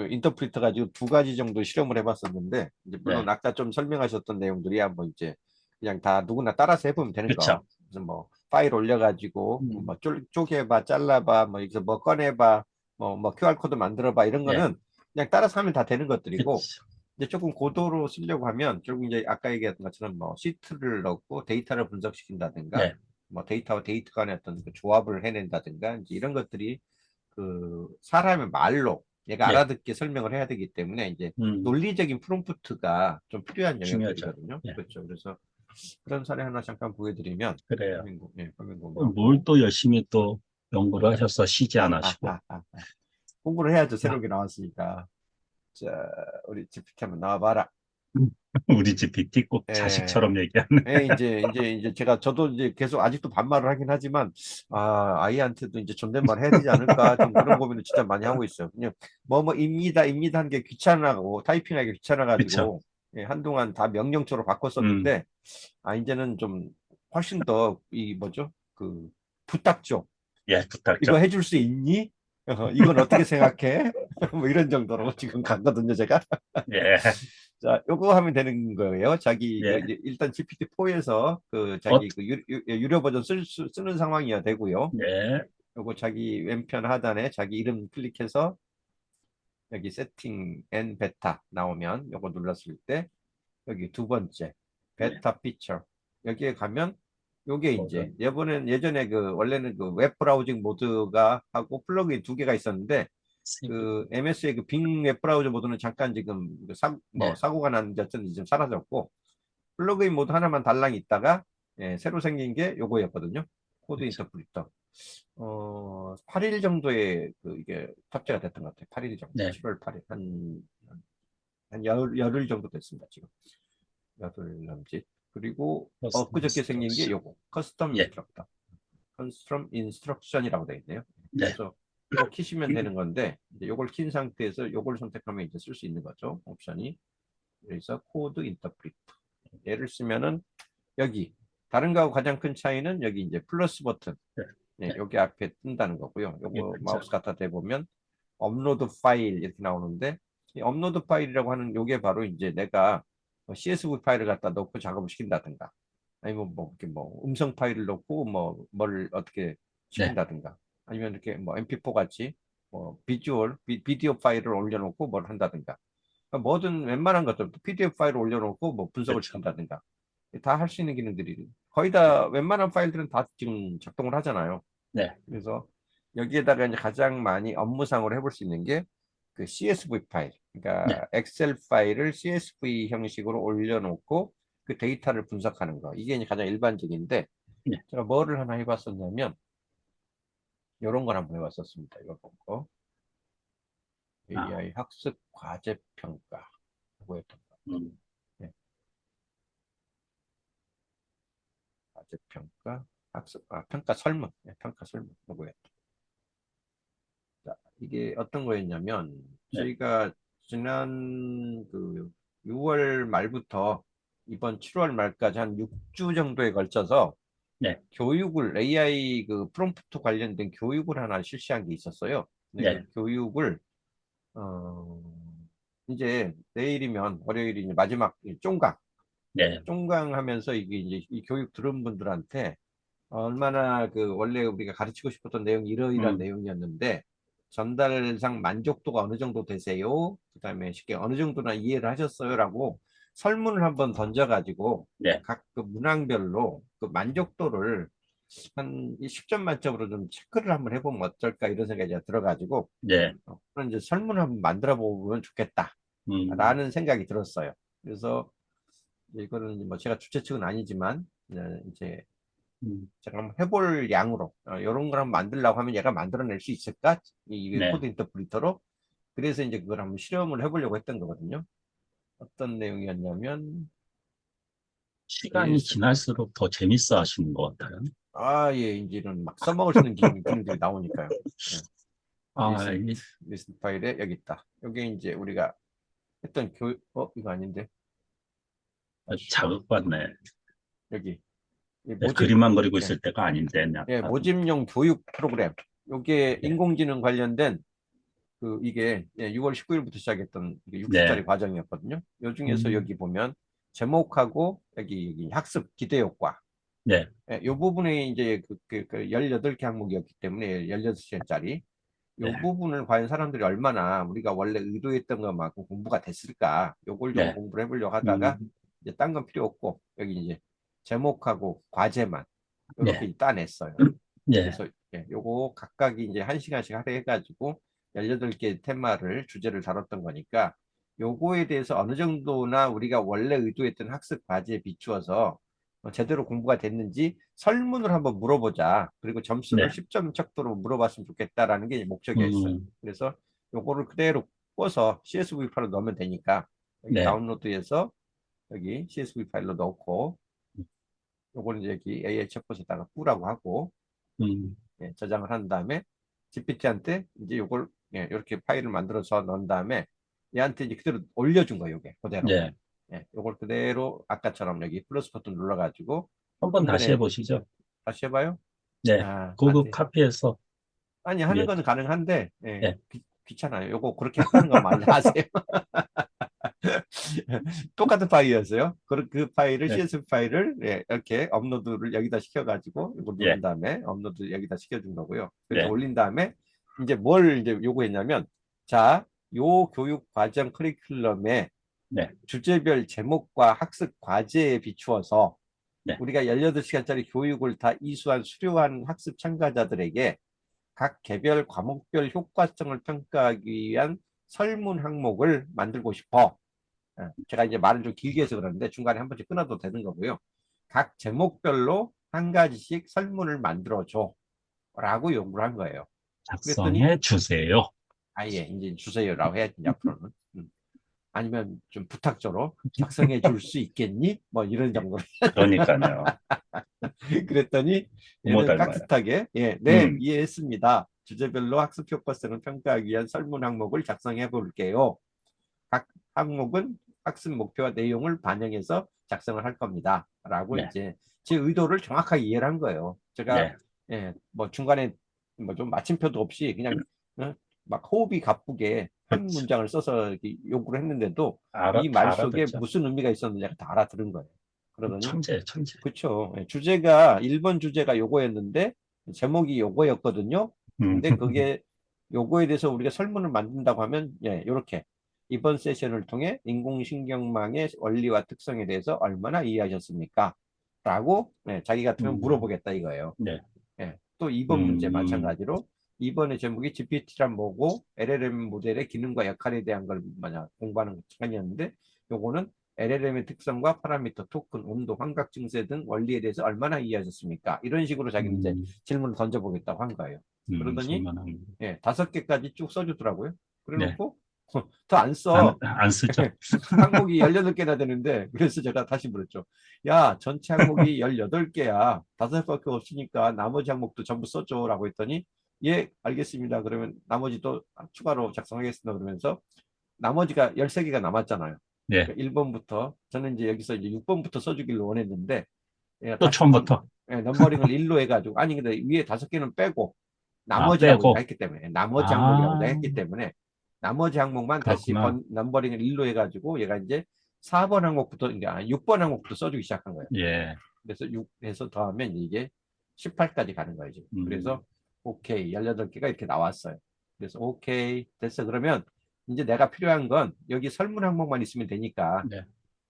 인터프리터 가지고 두 가지 정도 실험을 해봤었는데, 이제 물론 네, 아까 좀 설명하셨던 내용들이 한번 이제 그냥 다 누구나 따라서 해보면 되는 그렇죠. 거. 그래서 뭐 파일 올려가지고 음, 뭐 쪼개봐, 잘라봐, 뭐 여기서 뭐 꺼내봐, 뭐 QR 코드 만들어봐 이런 네, 거는 그냥 따라서 하면 다 되는 것들이고, 그렇죠. 이제 조금 고도로 쓰려고 하면 결국 이제 아까 얘기했던 것처럼 뭐 시트를 넣고 데이터를 분석시킨다든가 네, 뭐 데이터와 데이터 간의 어떤 그 조합을 해낸다든가 이제 이런 것들이 그 사람의 말로 얘가 네, 알아듣게 설명을 해야 되기 때문에 이제 음, 논리적인 프롬프트가 좀 필요한 중요하죠. 영역들이거든요. 네, 그렇죠. 그래서 그런 사례 하나 잠깐 보여드리면 그래요. 화면 뭘 공유하고 또 열심히 또 연구를 하셔서 쉬지 않으시고. 공부를 해야죠. 아, 새로운 게 나왔으니까. 자, 우리 GPT 한번 나와봐라. 우리 집 빅티 꼭 예. 자식처럼 얘기하는. 예, 이제 저도 이제 계속 아직도 반말을 하긴 하지만, 아이한테도 이제 존댓말 해야 되지 않을까, 좀 그런 고민을 진짜 많이 하고 있어요. 그냥, 입니다 하는 게 귀찮아고, 타이핑하기 그렇죠. 귀찮아가지고, 예, 한동안 다 명령조로 음, 바꿨었는데, 이제는 좀 훨씬 더, 뭐죠? 부탁 좀. 예, 이거 부탁죠. 해줄 수 있니? 이건 어떻게 생각해? 뭐 이런 정도로 지금 갔거든요, 제가. 예, 자, 요거 하면 되는 거예요. 자기 예, 이제 일단 GPT-4에서 어, 자기 유료 버전 쓰는 상황이어야 되고요. 예, 요거 자기 왼편 하단에 자기 이름 클릭해서 여기 세팅 앤 베타 나오면 요거 눌렀을 때 여기 두 번째 예, 베타 피처 여기에 가면 요게 이제 뭐든, 예전에 원래는 그 웹 브라우징 모드가 하고 플러그인 두 개가 있었는데 세계. 그 MS의 그 빙 웹 브라우저 모드는 잠깐 지금 예, 사고가 났는지 어쩐지 지금 사라졌고 플러그인 모드 하나만 달랑 있다가 새로 생긴 게 요거였거든요. 코드 그렇죠. 인터프리터. 8일 정도에 이게 탑재가 됐던 것 같아요. 8일 정도. 네, 7월 8일. 한 열흘 정도 됐습니다. 지금. 열흘 남짓. 그리고 퍼스널 엊그저께 생긴 게 인스트럭션. 요거. 커스텀 예, 인스트럭터. 커스텀 인스트럭션이라고 되어 있네요. 네, 그래서 이거 키시면 되는 건데 이제 요걸 킨 상태에서 요걸 선택하면 이제 쓸 수 있는 거죠. 옵션이. 그래서 코드 인터프리터. 얘를 쓰면은 여기 다른 거하고 가장 큰 차이는 여기 이제 플러스 버튼 네, 네, 여기 앞에 뜬다는 거고요. 예, 요거 그렇죠. 마우스 갖다 대보면 업로드 파일 이렇게 나오는데 이 업로드 파일이라고 하는 요게 바로 이제 내가 CSV 파일을 갖다 넣고 작업을 시킨다든가 아니면 뭐 이렇게 뭐 음성 파일을 넣고 뭐 뭘 어떻게 네, 시킨다든가 아니면 이렇게 뭐 MP4 같이 뭐 비디오 파일을 올려놓고 뭘 한다든가 그러니까 뭐든 웬만한 것들 PDF 파일을 올려놓고 뭐 분석을 그렇죠. 시킨다든가 다 할 수 있는 기능들이 거의 네, 다 웬만한 파일들은 다 지금 작동을 하잖아요. 네, 그래서 여기에다가 이제 가장 많이 업무상으로 해볼 수 있는 게 그 CSV 파일, 네, 그러니까 엑셀 파일을 CSV 형식으로 올려놓고 그 데이터를 분석하는 거. 이게 이제 가장 일반적인데 네. 제가 뭐를 하나 해봤었냐면 이런 걸 한번 해봤었습니다. 이거 보고 아, AI 학습 과제 평가 하고 했던 거. 음, 네, 과제 평가, 학습, 평가 설문, 네, 평가 설문 하고 했던. 자, 이게 어떤 거였냐면 네, 저희가 지난 6월 말부터 이번 7월 말까지 한 6주 정도에 걸쳐서 네, 교육을 AI 프롬프트 관련된 교육을 하나 실시한 게 있었어요. 근데 그 네, 교육을 어, 이제 내일이면 월요일이 이제 마지막 쫑강 네, 쫑강 하면서 이게 이제 이 교육 들은 분들한테 얼마나 원래 우리가 가르치고 싶었던 내용이 이러이러한 음, 내용이었는데 전달상 만족도가 어느 정도 되세요? 그다음에 쉽게 어느 정도나 이해를 하셨어요라고 설문을 한번 던져가지고 네, 각 그 문항별로 그 만족도를 한 10점 만점으로 좀 체크를 한번 해보면 어떨까 이런 생각이 이제 들어가지고 네, 그런 이제 설문을 한번 만들어 보면 음, 좋겠다라는 생각이 들었어요. 그래서 이거는 뭐 제가 주최 측은 아니지만 이제 음, 제가 한번 해볼 양으로 이런 걸 한번 만들려고 하면 얘가 만들어낼 수 있을까? 이게 네. 코드 인터프리터로 그래서 이제 그걸 한번 실험을 해보려고 했던 거거든요. 어떤 내용이었냐면 시간이 AS 지날수록 더 재밌어 하시는 것 같아요. 예 이제는 막 써먹을 수 있는 기능들이 나오니까요. 예, 아, 리센트 리센트 파일에 여기 있다. 여기 이제 우리가 했던 교육 이거 아닌데 다시 자극받네. 여기 이 네, 모집 그림만 그리고 예, 있을 때가 아닌데, 예 나도. 모집용 교육 프로그램 요게 네. 인공지능 관련된 이게 6월 19일부터 시작했던 이게 6주짜리 네. 과정이었거든요. 요 중에서 음, 여기 보면 제목하고 여기 학습 기대 효과. 네. 요 부분에 이제 18개 항목이었기 때문에 16시간짜리 네. 요 부분을 과연 사람들이 얼마나 우리가 원래 의도했던 것만큼 공부가 됐을까? 요걸 좀 네. 공부를 해보려고 하다가 음, 이제 딴 건 필요 없고 여기 이제 제목하고 과제만 네. 이렇게 따냈어요. 네. 그래서 요거 각각이 이제 1시간씩 할애해가지고 18개 테마를 주제를 다뤘던 거니까 요거에 대해서 어느 정도나 우리가 원래 의도했던 학습 과제에 비추어서 제대로 공부가 됐는지 설문을 한번 물어보자. 그리고 점수를 네. 10점 척도로 물어봤으면 좋겠다라는 게 목적이었어요. 음, 그래서 요거를 그대로 꿔서 CSV 파일로 넣으면 되니까 여기 네. 다운로드해서 여기 CSV 파일로 넣고 요거는 이제 여기 AI 챗봇에다가 뿌라고 하고 음, 저장을 한 다음에 GPT한테 이제 요걸 이렇게 파일을 만들어서 넣은 다음에 얘한테 이제 그대로 올려준 거예요. 요게 그대로. 네. 요걸 그대로 아까처럼 여기 플러스 버튼 눌러가지고 한번 좀 다시 전에 해보시죠. 다시 해봐요. 네. 아, 안 그거 돼. 카피해서 아니 하는 위에, 거는 가능한데 네. 귀찮아요. 요거 그렇게 했다는 것만 아세요. 똑같은 파일이었어요. 그 파일을 네. CSV 파일을 이렇게 업로드를 여기다 시켜가지고 이거 누른 예. 다음에 업로드 여기다 시켜준 거고요. 그래서 네. 올린 다음에 이제 뭘 이제 요구했냐면 자, 요 교육 과정 커리큘럼에 네. 주제별 제목과 학습 과제에 비추어서 네. 우리가 18시간짜리 교육을 다 이수한 수료한 학습 참가자들에게 각 개별 과목별 효과성을 평가하기 위한 설문 항목을 만들고 싶어. 제가 이제 말을 좀 길게 해서 그러는데 중간에 한 번씩 끊어도 되는 거고요. 각 제목별로 한 가지씩 설문을 만들어줘 라고 요구를 한 거예요. 그랬더니 작성해 주세요. 아예 이제 주세요라고 해야지 앞으로는. 아니면 좀 부탁조로 작성해 줄 수 있겠니? 뭐 이런 예. 정도로. 그러니까요. 그랬더니 부모 얘는 닮아요. 깍듯하게 네, 음, 이해했습니다. 주제별로 학습 효과성을 평가하기 위한 설문 항목을 작성해 볼게요. 각 항목은 학습 목표와 내용을 반영해서 작성을 할 겁니다. 라고 네. 이제 제 의도를 정확하게 이해를 한 거예요. 제가 네. 뭐 중간에 뭐 좀 마침표도 없이 그냥 막 호흡이 가쁘게 한 그치. 문장을 써서 이렇게 요구를 했는데도 이 말 다 속에 알아듣죠. 무슨 의미가 있었는지 다 알아들은 거예요. 그러더니 천재, 천재. 그쵸. 주제가 1번 주제가 요거였는데 제목이 요거였거든요. 음, 근데 그게 요거에 대해서 우리가 설문을 만든다고 하면 요렇게 이번 세션을 통해 인공신경망의 원리와 특성에 대해서 얼마나 이해하셨습니까? 라고 자기 같으면 음, 물어보겠다 이거예요. 네. 또 2번 문제 음, 마찬가지로 2번의 제목이 GPT란 뭐고 LLM 모델의 기능과 역할에 대한 걸 공부하는 시간이었는데 요거는 LLM의 특성과 파라미터, 토큰, 온도, 환각 증세 등 원리에 대해서 얼마나 이해하셨습니까? 이런 식으로 자기는 이제 음, 질문을 던져보겠다고 한 거예요. 그러더니 설문한. 5개까지 쭉 써주더라고요. 네. 그래놓고 더 안 써. 안 쓰죠. 항목이 18개나 되는데 그래서 제가 다시 물었죠. 야, 전체 항목이 18개야. 5개밖에 없으니까 나머지 항목도 전부 써줘 라고 했더니 예, 알겠습니다. 그러면 나머지도 추가로 작성하겠습니다. 그러면서 나머지가 13개가 남았잖아요. 네. 그러니까 1번부터 저는 이제 여기서 이제 6번부터 써주기를 원했는데 또 다시 처음부터. 넘버링을 1로 해가지고 아니 근데 위에 5개는 빼고 아, 나머지라고 내가 빼고. 했기 때문에 나머지 항목이라고 내가 아, 했기 때문에 나머지 항목만 다시 그렇구나. 넘버링을 1로 해가지고 얘가 이제 4번 항목부터 이제 6번 항목부터 써주기 시작한 거예요. 예. 그래서 6에서 더하면 이게 18까지 가는 거예요 지금. 음, 그래서 오케이 18개가 이렇게 나왔어요. 그래서 오케이 됐어. 그러면 이제 내가 필요한 건 여기 설문 항목만 있으면 되니까 네.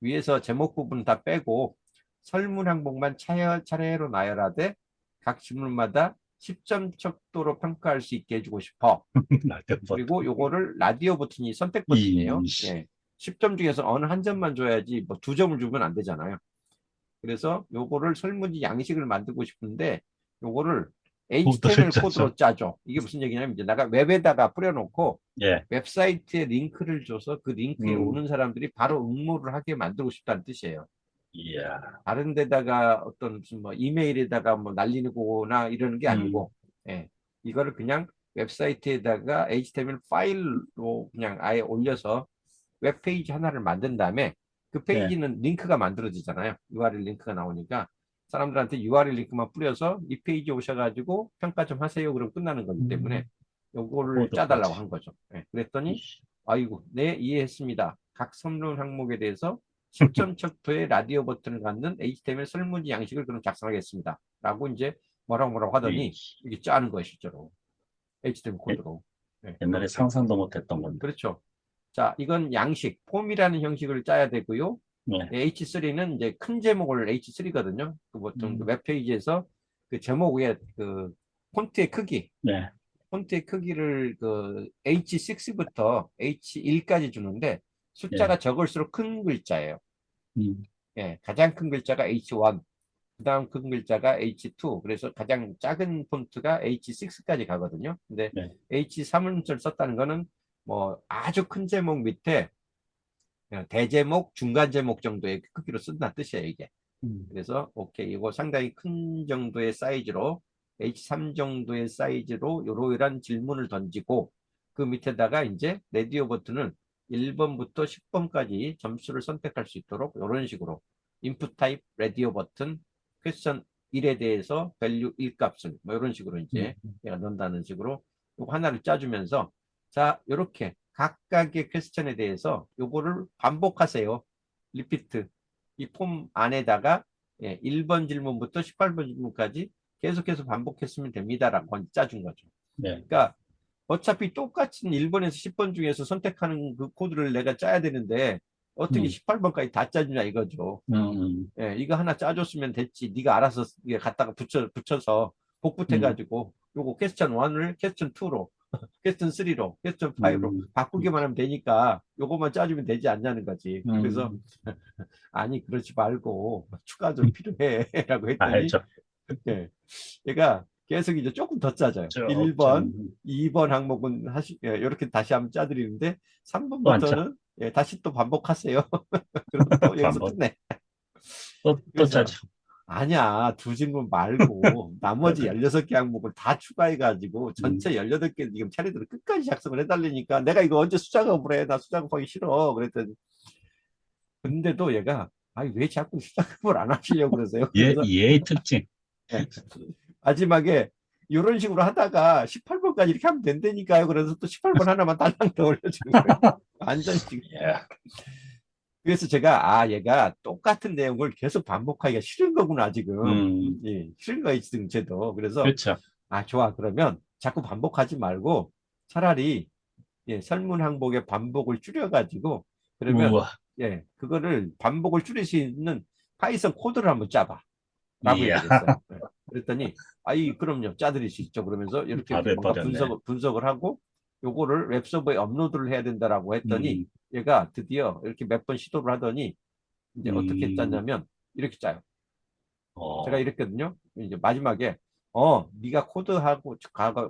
위에서 제목 부분 다 빼고 설문 항목만 차례로 나열하되 각 질문마다 10점 척도로 평가할 수 있게 해주고 싶어. 라디오 그리고 버튼. 요거를 라디오 버튼이 선택 버튼이에요. 이씨. 10점 중에서 어느 한 점만 줘야지 뭐 2점을 주면 안 되잖아요. 그래서 요거를 설문지 양식을 만들고 싶은데 요거를 코드를 HTML 짜죠. 코드로 짜죠. 이게 무슨 얘기냐면 이제 내가 웹에다가 뿌려놓고 예. 웹사이트에 링크를 줘서 그 링크에 음, 오는 사람들이 바로 응모를 하게 만들고 싶다는 뜻이에요. 이야. 다른 데다가 어떤 무슨 뭐 이메일에다가 뭐 날리거나 이러는 게 음, 아니고 이거를 그냥 웹사이트에다가 HTML 파일로 그냥 아예 올려서 웹페이지 하나를 만든 다음에 그 네. 페이지는 링크가 만들어지잖아요. URL 링크가 나오니까 사람들한테 URL 링크만 뿌려서 이 페이지 오셔가지고 평가 좀 하세요. 그럼 끝나는 거기 때문에 요거를 짜달라고 코드까지. 한 거죠. 예, 그랬더니 이씨. 아이고, 네, 이해했습니다. 각 선론 항목에 대해서 10점 척도의 라디오 버튼을 갖는 HTML 설문지 양식을 그럼 작성하겠습니다. 라고 이제 뭐라고 하더니 이씨. 이게 짜는 거예요, 실제로. HTML 예- 코드로. 예, 옛날에 이렇게. 상상도 못했던 건데. 그렇죠. 자, 이건 양식, 폼이라는 형식을 짜야 되고요. 네. H3는 이제 큰 제목을 H3거든요. 그 보통 그 음, 웹페이지에서 그 제목 위에 그 폰트의 크기, 네. 폰트의 크기를 그 H6부터 H1까지 주는데 예. 숫자가 적을수록 큰 글자예요. 음, 예, 가장 큰 글자가 H1, 그 다음 큰 글자가 H2, 그래서 가장 작은 폰트가 H6까지 가거든요. 근데 네. H3을 썼다는 거는 뭐 아주 큰 제목 밑에 대제목, 중간 제목 정도의 크기로 쓴다는 뜻이에요, 이게. 음, 그래서 오케이, 이거 상당히 큰 정도의 사이즈로 H3 정도의 사이즈로 요러이런 질문을 던지고 그 밑에다가 이제 레디오 버튼은 1번부터 10번까지 점수를 선택할 수 있도록 이런 식으로 인풋 타입 레디오 버튼 퀘스천 1에 대해서 밸류 1 값을 뭐 이런 식으로 음, 이제 얘가 넣는다는 식으로 요거 하나를 짜주면서 자, 요렇게 각각의 퀘스천에 대해서 요거를 반복하세요. 리피트. 이 폼 안에다가 1번 질문부터 18번 질문까지 계속해서 반복했으면 됩니다라고 짜준 거죠. 네. 그러니까 어차피 똑같은 1번에서 10번 중에서 선택하는 그 코드를 내가 짜야 되는데 어떻게 음, 18번까지 다 짜주냐 이거죠. 음, 음, 이거 하나 짜줬으면 됐지. 네가 알아서 이게 갖다가 붙여서 음, 복붙해가지고 요거 퀘스천 1을 퀘스천 2로 퀘스천 3로 퀘스천 5로 음, 바꾸기만 하면 되니까 요거만 짜주면 되지 않냐는 거지. 그래서 음, 아니 그러지 말고 추가 좀 필요해 라고 했더니 알죠. 얘가 계속 이제 조금 더 짜져요. 좀, 1번, 2번 항목은 이렇게 다시 한번 짜드리는데 또 안 짜. 3번부터는 다시 또 반복하세요. 그리고 또 여기서 반복. 끝내. 또 그래서 짜죠. 아니야, 두 질문 말고 아, 나머지 그래. 16개 항목을 다 추가해가지고 전체 음, 18개 지금 차례대로 끝까지 작성을 해달라니까 내가 이거 언제 수작업을 해? 나 수작업하기 싫어. 그랬더니 근데도 얘가 아니 왜 자꾸 수작업을 안 하시려고 그러세요? 그래서 얘의 특징. 예, 마지막에 이런 식으로 하다가 18번까지 이렇게 하면 된다니까요. 그래서 또 18번 하나만 달랑 더 올려주는 거예요. 완전 지금. 예. 그래서 제가 얘가 똑같은 내용을 계속 반복하기가 싫은 거구나 지금. 예, 싫은 거예요 지금 쟤도. 그래서 그렇죠. 좋아, 그러면 자꾸 반복하지 말고 차라리 설문 항목의 반복을 줄여가지고 그러면 우와. 그거를 반복을 줄일 수 있는 파이썬 코드를 한번 짜봐 라고 이야. 얘기를 했어요. 그랬더니 그럼요, 짜드릴 수 있죠. 그러면서 이렇게 바로 뭔가 해버렸네. 분석을 하고 요거를 웹서버에 업로드를 해야 된다라고 했더니 음, 얘가 드디어 이렇게 몇 번 시도를 하더니 이제 어떻게 음, 짰냐면 이렇게 짜요. 제가 어, 이랬거든요. 이제 마지막에 네가 코드하고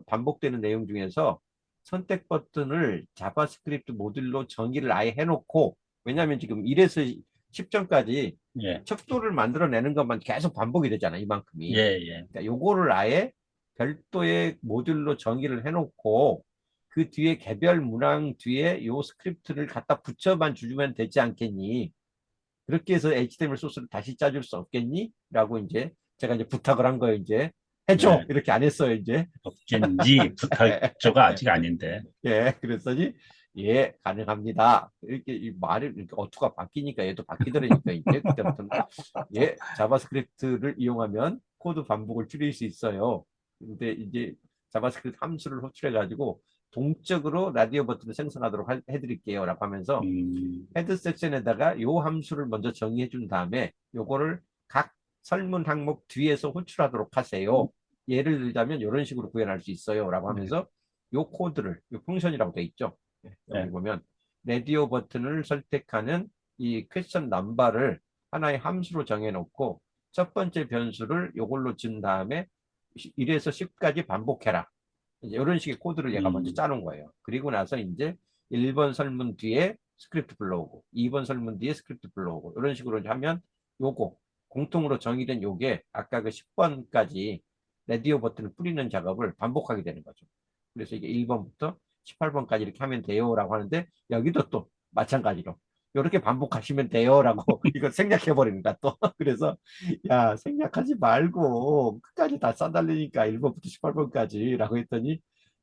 반복되는 내용 중에서 선택 버튼을 자바스크립트 모듈로 정의를 아예 해놓고 왜냐하면 지금 1에서 10점까지 예, 척도를 만들어내는 것만 계속 반복이 되잖아, 예, 이만큼이. 예. 그러니까 요거를 아예 별도의 모듈로 정의를 해놓고 그 뒤에 개별 문항 뒤에 요 스크립트를 갖다 붙여만 주면 되지 않겠니? 그렇게 해서 HTML 소스를 다시 짜줄 수 없겠니? 라고 이제 제가 이제 부탁을 한 거예요, 이제. 해줘! 네. 이렇게 안 했어요, 이제. 없겠니? 부탁조가 아직 아닌데. 그랬더니, 예, 가능합니다. 이렇게 이 말이, 이렇게 어투가 바뀌니까 얘도 바뀌더라니까, 이제. 그때부터는. 예, 자바스크립트를 이용하면 코드 반복을 줄일 수 있어요. 근데 이제 자바스크립트 함수를 호출해가지고 동적으로 라디오 버튼을 생성하도록 해드릴게요. 라고 하면서 음, 헤드 섹션에다가 요 함수를 먼저 정의해 준 다음에 요거를 각 설문 항목 뒤에서 호출하도록 하세요. 예를 들자면 이런 식으로 구현할 수 있어요. 라고 네, 하면서 요 코드를, 요 펑션이라고 돼 있죠. 여기 네. 보면 라디오 버튼을 선택하는 이 퀘스천 넘버를 하나의 함수로 정해놓고 첫 번째 변수를 요걸로 준 다음에 1에서 10까지 반복해라. 이제 이런 식의 코드를 얘가 먼저 음, 짜놓은 거예요. 그리고 나서 이제 1번 설문 뒤에 스크립트 불러오고 2번 설문 뒤에 스크립트 불러오고 이런 식으로 하면 요거 공통으로 정의된 요게 아까 그 10번까지 레디오 버튼을 뿌리는 작업을 반복하게 되는 거죠. 그래서 이게 1번부터 18번까지 이렇게 하면 돼요라고 하는데 여기도 또 마찬가지로 이렇게 반복하시면 돼요라고 이거 생략해 버립니다 또. 그래서 야 생략하지 말고 끝까지 다 싸달리니까 1번부터 18번까지라고 했더니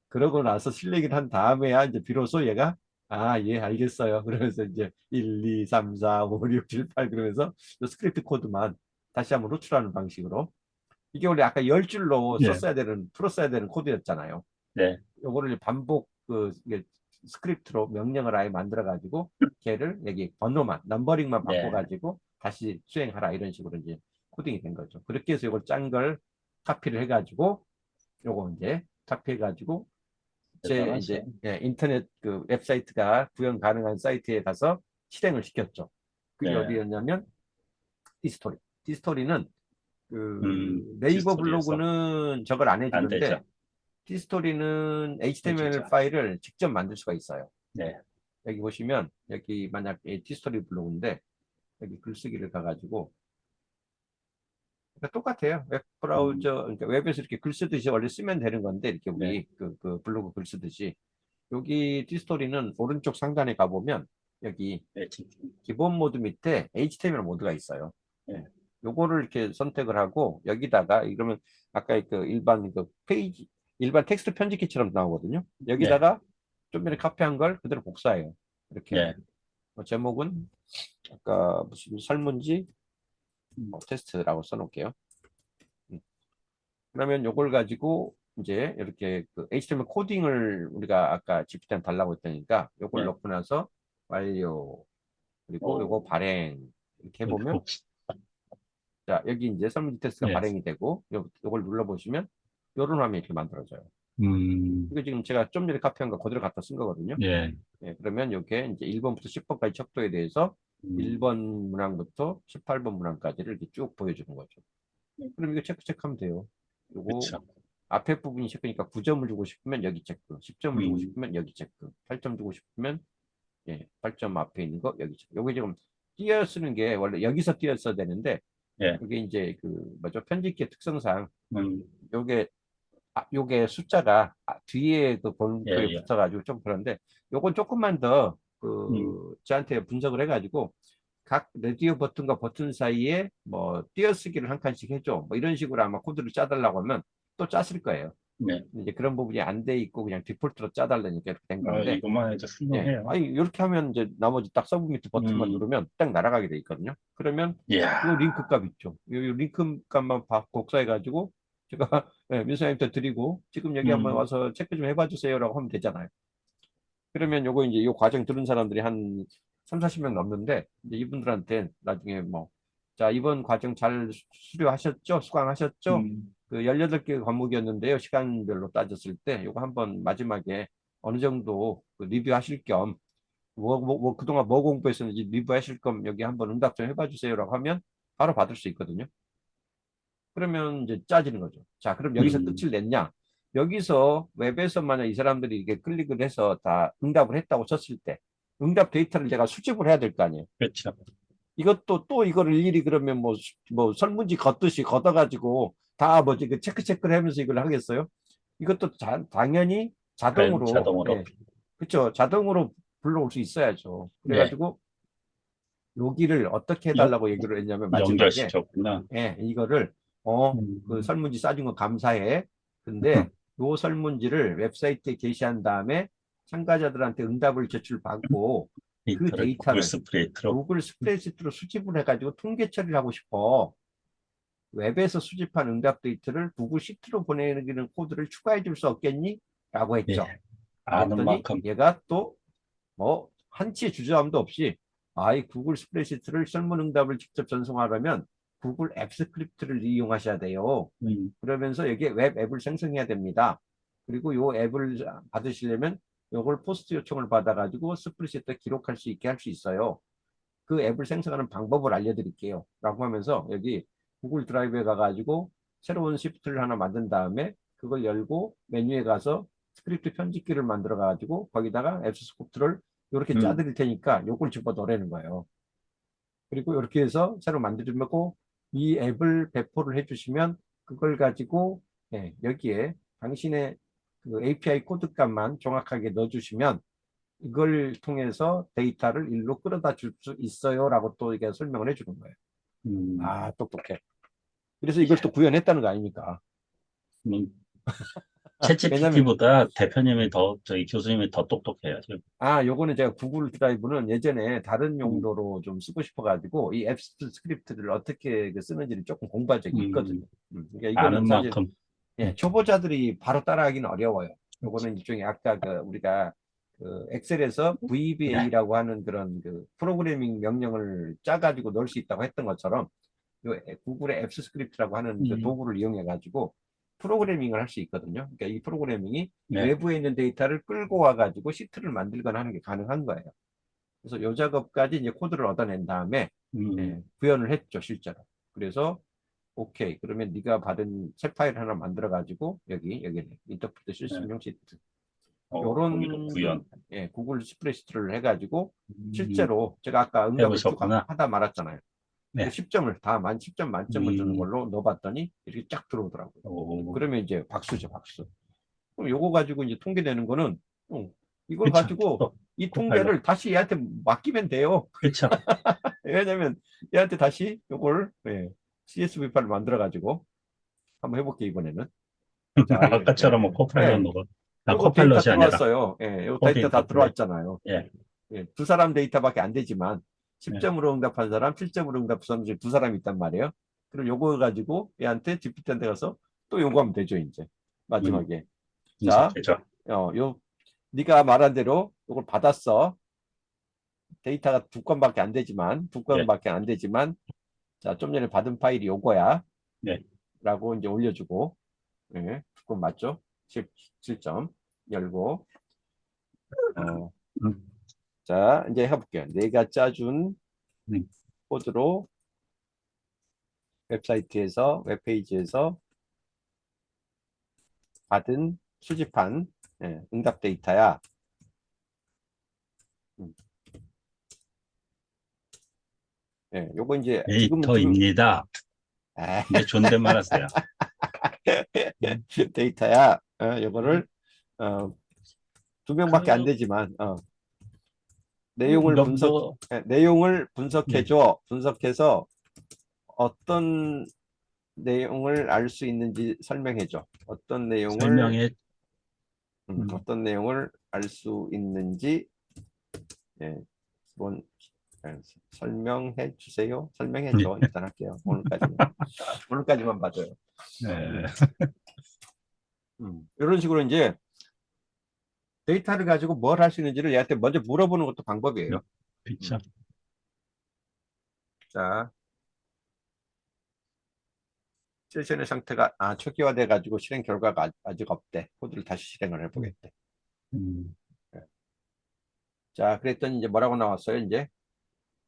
그러고 나서 실내기를 한 다음에야 이제 비로소 얘가 아, 예, 알겠어요. 그러면서 이제 1, 2, 3, 4, 5, 6, 7, 8 그러면서 스크립트 코드만 다시 한번 호출하는 방식으로 이게 원래 아까 10줄로 예, 썼어야 되는 풀었어야 되는 코드였잖아요. 네, 요거를 반복 이게 스크립트로 명령을 아예 만들어 가지고 걔를 여기 번호만 넘버링만 바꿔 네. 가지고 다시 수행하라 이런 식으로 이제 코딩이 된 거죠. 그렇게 해서 이걸 짠 걸 카피를 해 가지고 요거 이제 카피해 가지고 제 이제 대단하시네. 예, 인터넷 그 웹사이트가 구현 가능한 사이트에 가서 실행을 시켰죠. 그게 네, 어디였냐면 디스토리. 디스토리는 그 네이버 디스토리에서 블로그는 저걸 안 안 해주는데 되죠. 디스토리는 HTML 해주죠. 파일을 직접 만들 수가 있어요. 네, 여기 보시면 여기 만약 디스토리 블로그인데 여기 글쓰기를 가가지고 그러니까 똑같아요. 웹 음, 브라우저 그러니까 웹에서 이렇게 글 쓰듯이 원래 쓰면 되는 건데 이렇게 네, 우리 그 블로그 글 쓰듯이 여기 디스토리는 오른쪽 상단에 가보면 여기 네, 기본 모드 밑에 HTML 모드가 있어요. 네, 요거를 이렇게 선택을 하고 여기다가 이러면 아까 그 일반 그 페이지 일반 텍스트 편집기처럼 나오거든요. 네, 여기다가 좀 전에 카피한 걸 그대로 복사해요. 이렇게 네, 제목은 아까 무슨 설문지 테스트라고 써놓을게요. 음. 그러면 요걸 가지고 이제 이렇게 그 HTML 코딩을 우리가 아까 GPT한테 달라고 했다니까 요걸 네. 넣고 나서 완료 그리고 요거 오, 발행 이렇게 해보면 그리고, 자 여기 이제 설문지 테스트가 네, 발행이 되고 요걸 눌러보시면 요런 화면이 이렇게 만들어져요. 음, 이거 지금 제가 좀 전에 카피한 거 그대로 갖다 쓴 거거든요. 예, 예, 그러면 이게 이제 1번부터 10번까지 척도에 대해서 음, 1번 문항부터 18번 문항까지를 이렇게 쭉 보여주는 거죠. 그럼 이거 체크하면 돼요. 요거 그쵸. 앞에 부분이 체크니까 9점을 주고 싶으면 여기 체크, 10점을 주고 음, 싶으면 여기 체크, 8점 주고 싶으면 예, 8점 앞에 있는 거 여기 체크. 요게 지금 띄어 쓰는 게 원래 여기서 띄어 써야 되는데 예, 이게 이제 그 뭐죠 편집기의 특성상 음, 요게 요게 숫자가 뒤에 그 예, 본표에 예, 붙어가지고 좀 그런데 요건 조금만 더 음, 그 저한테 분석을 해가지고 각 레디오 버튼과 버튼 사이에 뭐 띄어쓰기를 한 칸씩 해줘 뭐 이런 식으로 아마 코드를 짜달라고 하면 또 짰을 거예요. 네. 이제 그런 부분이 안 돼 있고 그냥 디폴트로 짜달라니까 이렇게 된 건데 이것만 해도 예 훌륭해요. 아니 이렇게 하면 이제 나머지 딱 서브미트 버튼만 음, 누르면 딱 날아가게 돼 있거든요. 그러면 이야, 요 링크 값 있죠. 요 링크 값만 복사해 가지고 제가 예, 민서님한테 드리고 지금 여기 한번 음, 와서 체크 좀 해봐 주세요라고 하면 되잖아요. 그러면 요거 이제 요 과정 들은 사람들이 한 3, 40명 넘는데 이제 이분들한테 나중에 뭐 자, 이번 과정 잘 수료하셨죠? 수강하셨죠? 음, 그 18개 과목이었는데요. 시간별로 따졌을 때 요거 한번 마지막에 어느 정도 그 리뷰하실 겸 그동안 뭐 공부했었는지 리뷰하실 겸 여기 한번 응답 좀 해봐 주세요라고 하면 바로 받을 수 있거든요. 그러면 이제 짜지는 거죠. 자, 그럼 여기서 음, 끝을 냈냐? 여기서 웹에서 만약 이 사람들이 이게 클릭을 해서 다 응답을 했다고 쳤을 때 응답 데이터를 제가 수집을 해야 될 거 아니에요. 그렇죠. 이것도 또 이거를 일일이 그러면 뭐 설문지 걷듯이 걷어가지고 다 뭐지 그 체크를 하면서 이걸 하겠어요? 이것도 당연히 자동으로 자동으로. 예, 그렇죠. 자동으로 불러올 수 있어야죠. 네, 그래가지고 여기를 어떻게 여, 해달라고 얘기를 했냐면 마지막에 연결시켰구나. 예, 이거를 그 음, 설문지 싸준 거 감사해. 근데 요 설문지를 웹사이트에 게시한 다음에 참가자들한테 응답을 제출받고 그 데이터를 구글 데이터를 스프레이트로. 구글 스프레드시트로 수집을 해가지고 통계 처리를 하고 싶어. 웹에서 수집한 응답 데이터를 구글 시트로 보내는 코드를 추가해 줄 수 없겠니? 라고 예, 했죠. 아는 그랬더니 만큼. 얘가 또 뭐 한치의 주저함도 없이 아이 구글 스프레드시트를 설문 응답을 직접 전송하려면 구글 앱 스크립트를 이용하셔야 돼요. 음, 그러면서 여기에 웹 앱을 생성해야 됩니다. 그리고 요 앱을 받으시려면 요걸 포스트 요청을 받아가지고 스프레드시트에 기록할 수 있게 할 수 있어요. 그 앱을 생성하는 방법을 알려드릴게요. 라고 하면서 여기 구글 드라이브에 가가지고 새로운 시프트를 하나 만든 다음에 그걸 열고 메뉴에 가서 스크립트 편집기를 만들어 가지고 거기다가 앱 스크립트를 이렇게 음, 짜드릴 테니까 요걸 집어 넣으라는 거예요. 그리고 이렇게 해서 새로 만들고 이 앱을 배포를 해주시면 그걸 가지고 여기에 당신의 그 API 코드 값만 정확하게 넣어주시면 이걸 통해서 데이터를 일로 끌어다 줄 수 있어요라고 또 이게 설명을 해주는 거예요. 음, 아, 똑똑해. 그래서 이걸 또 구현했다는 거 아닙니까? 음, 왜냐면 챗GPT보다 대표님이 더, 저희 교수님이 더 똑똑해요, 지금. 요거는 제가 구글 드라이브는 예전에 다른 음, 용도로 좀 쓰고 싶어가지고 이 앱 스크립트를 어떻게 쓰는지를 조금 공부한 적이 있거든요. 음, 그러니까 이거는 아는 사실 만큼. 예, 초보자들이 바로 따라하기는 어려워요. 요거는 일종의 아까 그 우리가 그 엑셀에서 네. VBA라고 하는 그런 그 프로그래밍 명령을 짜가지고 넣을 수 있다고 했던 것처럼 구글의 앱 스크립트라고 하는 그 음, 도구를 이용해 가지고 프로그래밍을 할 수 있거든요. 그러니까 이 프로그래밍이 네. 외부에 있는 데이터를 끌고 와 가지고 시트를 만들거나 하는 게 가능한 거예요. 그래서 요 작업까지 이제 코드를 얻어낸 다음에 음, 구현을 했죠, 실제로. 그래서 오케이. 그러면 네가 받은 새 파일 하나 만들어 가지고 여기 인터프리트 네. 실습용 시트 거기도 요런 그 구현. 구글 스프레드시트를 해가지고 음, 실제로 제가 아까 응답을 쭉 해보셨구나. 하다 말았잖아요. 그 네. 10점을 다 10점 만점을 주는 음, 걸로 넣어봤더니 이렇게 쫙 들어오더라고요. 오, 그러면 이제 박수죠, 박수. 그럼 요거 가지고 이제 통계되는 거는 이걸 그쵸. 가지고 또, 이 코파일럿. 통계를 다시 얘한테 맡기면 돼요. 그쵸. 왜냐면 얘한테 다시 요걸 CSV 파일을 만들어 가지고 한번 해볼게요, 이번에는. 자, 이거 아까처럼 뭐 코파일럿 예. 넣어. 아, 요거 데이터 코파일럿이 아니라 들어왔어요. 요 코드 데이터 다 인터플레이. 들어왔잖아요. 예. 두 사람 데이터밖에 안 되지만 예. 10점으로 응답한 사람, 7점으로 응답한 사람 두 사람이 있단 말이에요. 그럼 요거 가지고 얘한테 GPT한테 가서 또 요구하면 되죠, 이제. 음, 마지막에. 자, 분석되죠. 요 네가 말한 대로 요걸 받았어. 데이터가 두 건밖에 안 되지만 두 예. 건밖에 안 되지만 자, 좀 전에 받은 파일이 요거야. 네. 라고 이제 올려주고 두 건 맞죠? 7점 열고 어, 음, 자, 이제 해볼게요. 내가 짜준 음, 코드로 웹사이트에서, 웹페이지에서 받은 수집한 응답 데이터야. 음, 요거 이제 지금 데이터입니다. 아, 이제 존댓말 하세요. 음, 데이터야. 음, 요거를 어, 두 명밖에 안 그, 되지만 내용을 뭐, 내용을 네. 분석해줘. 분석해서 어떤 내용을 알 수 있는지 설명해줘. 설명해, 어떤 내용을 알 수 있는지 예, 뭔 설명해 주세요. 설명해 줘. 일단 할게요. 오늘까지만 봐줘요. 예, 음, 이런 식으로 이제 데이터를 가지고 뭘 할 수 있는지를 얘한테 먼저 물어보는 것도 방법이에요. 음, 그쵸. 자, 실현의 상태가 초기화돼 가지고 실행 결과가 아직 없대. 코드를 다시 실행을 음, 해보겠대. 음, 예. 자, 그랬더니 이제 뭐라고 나왔어요? 이제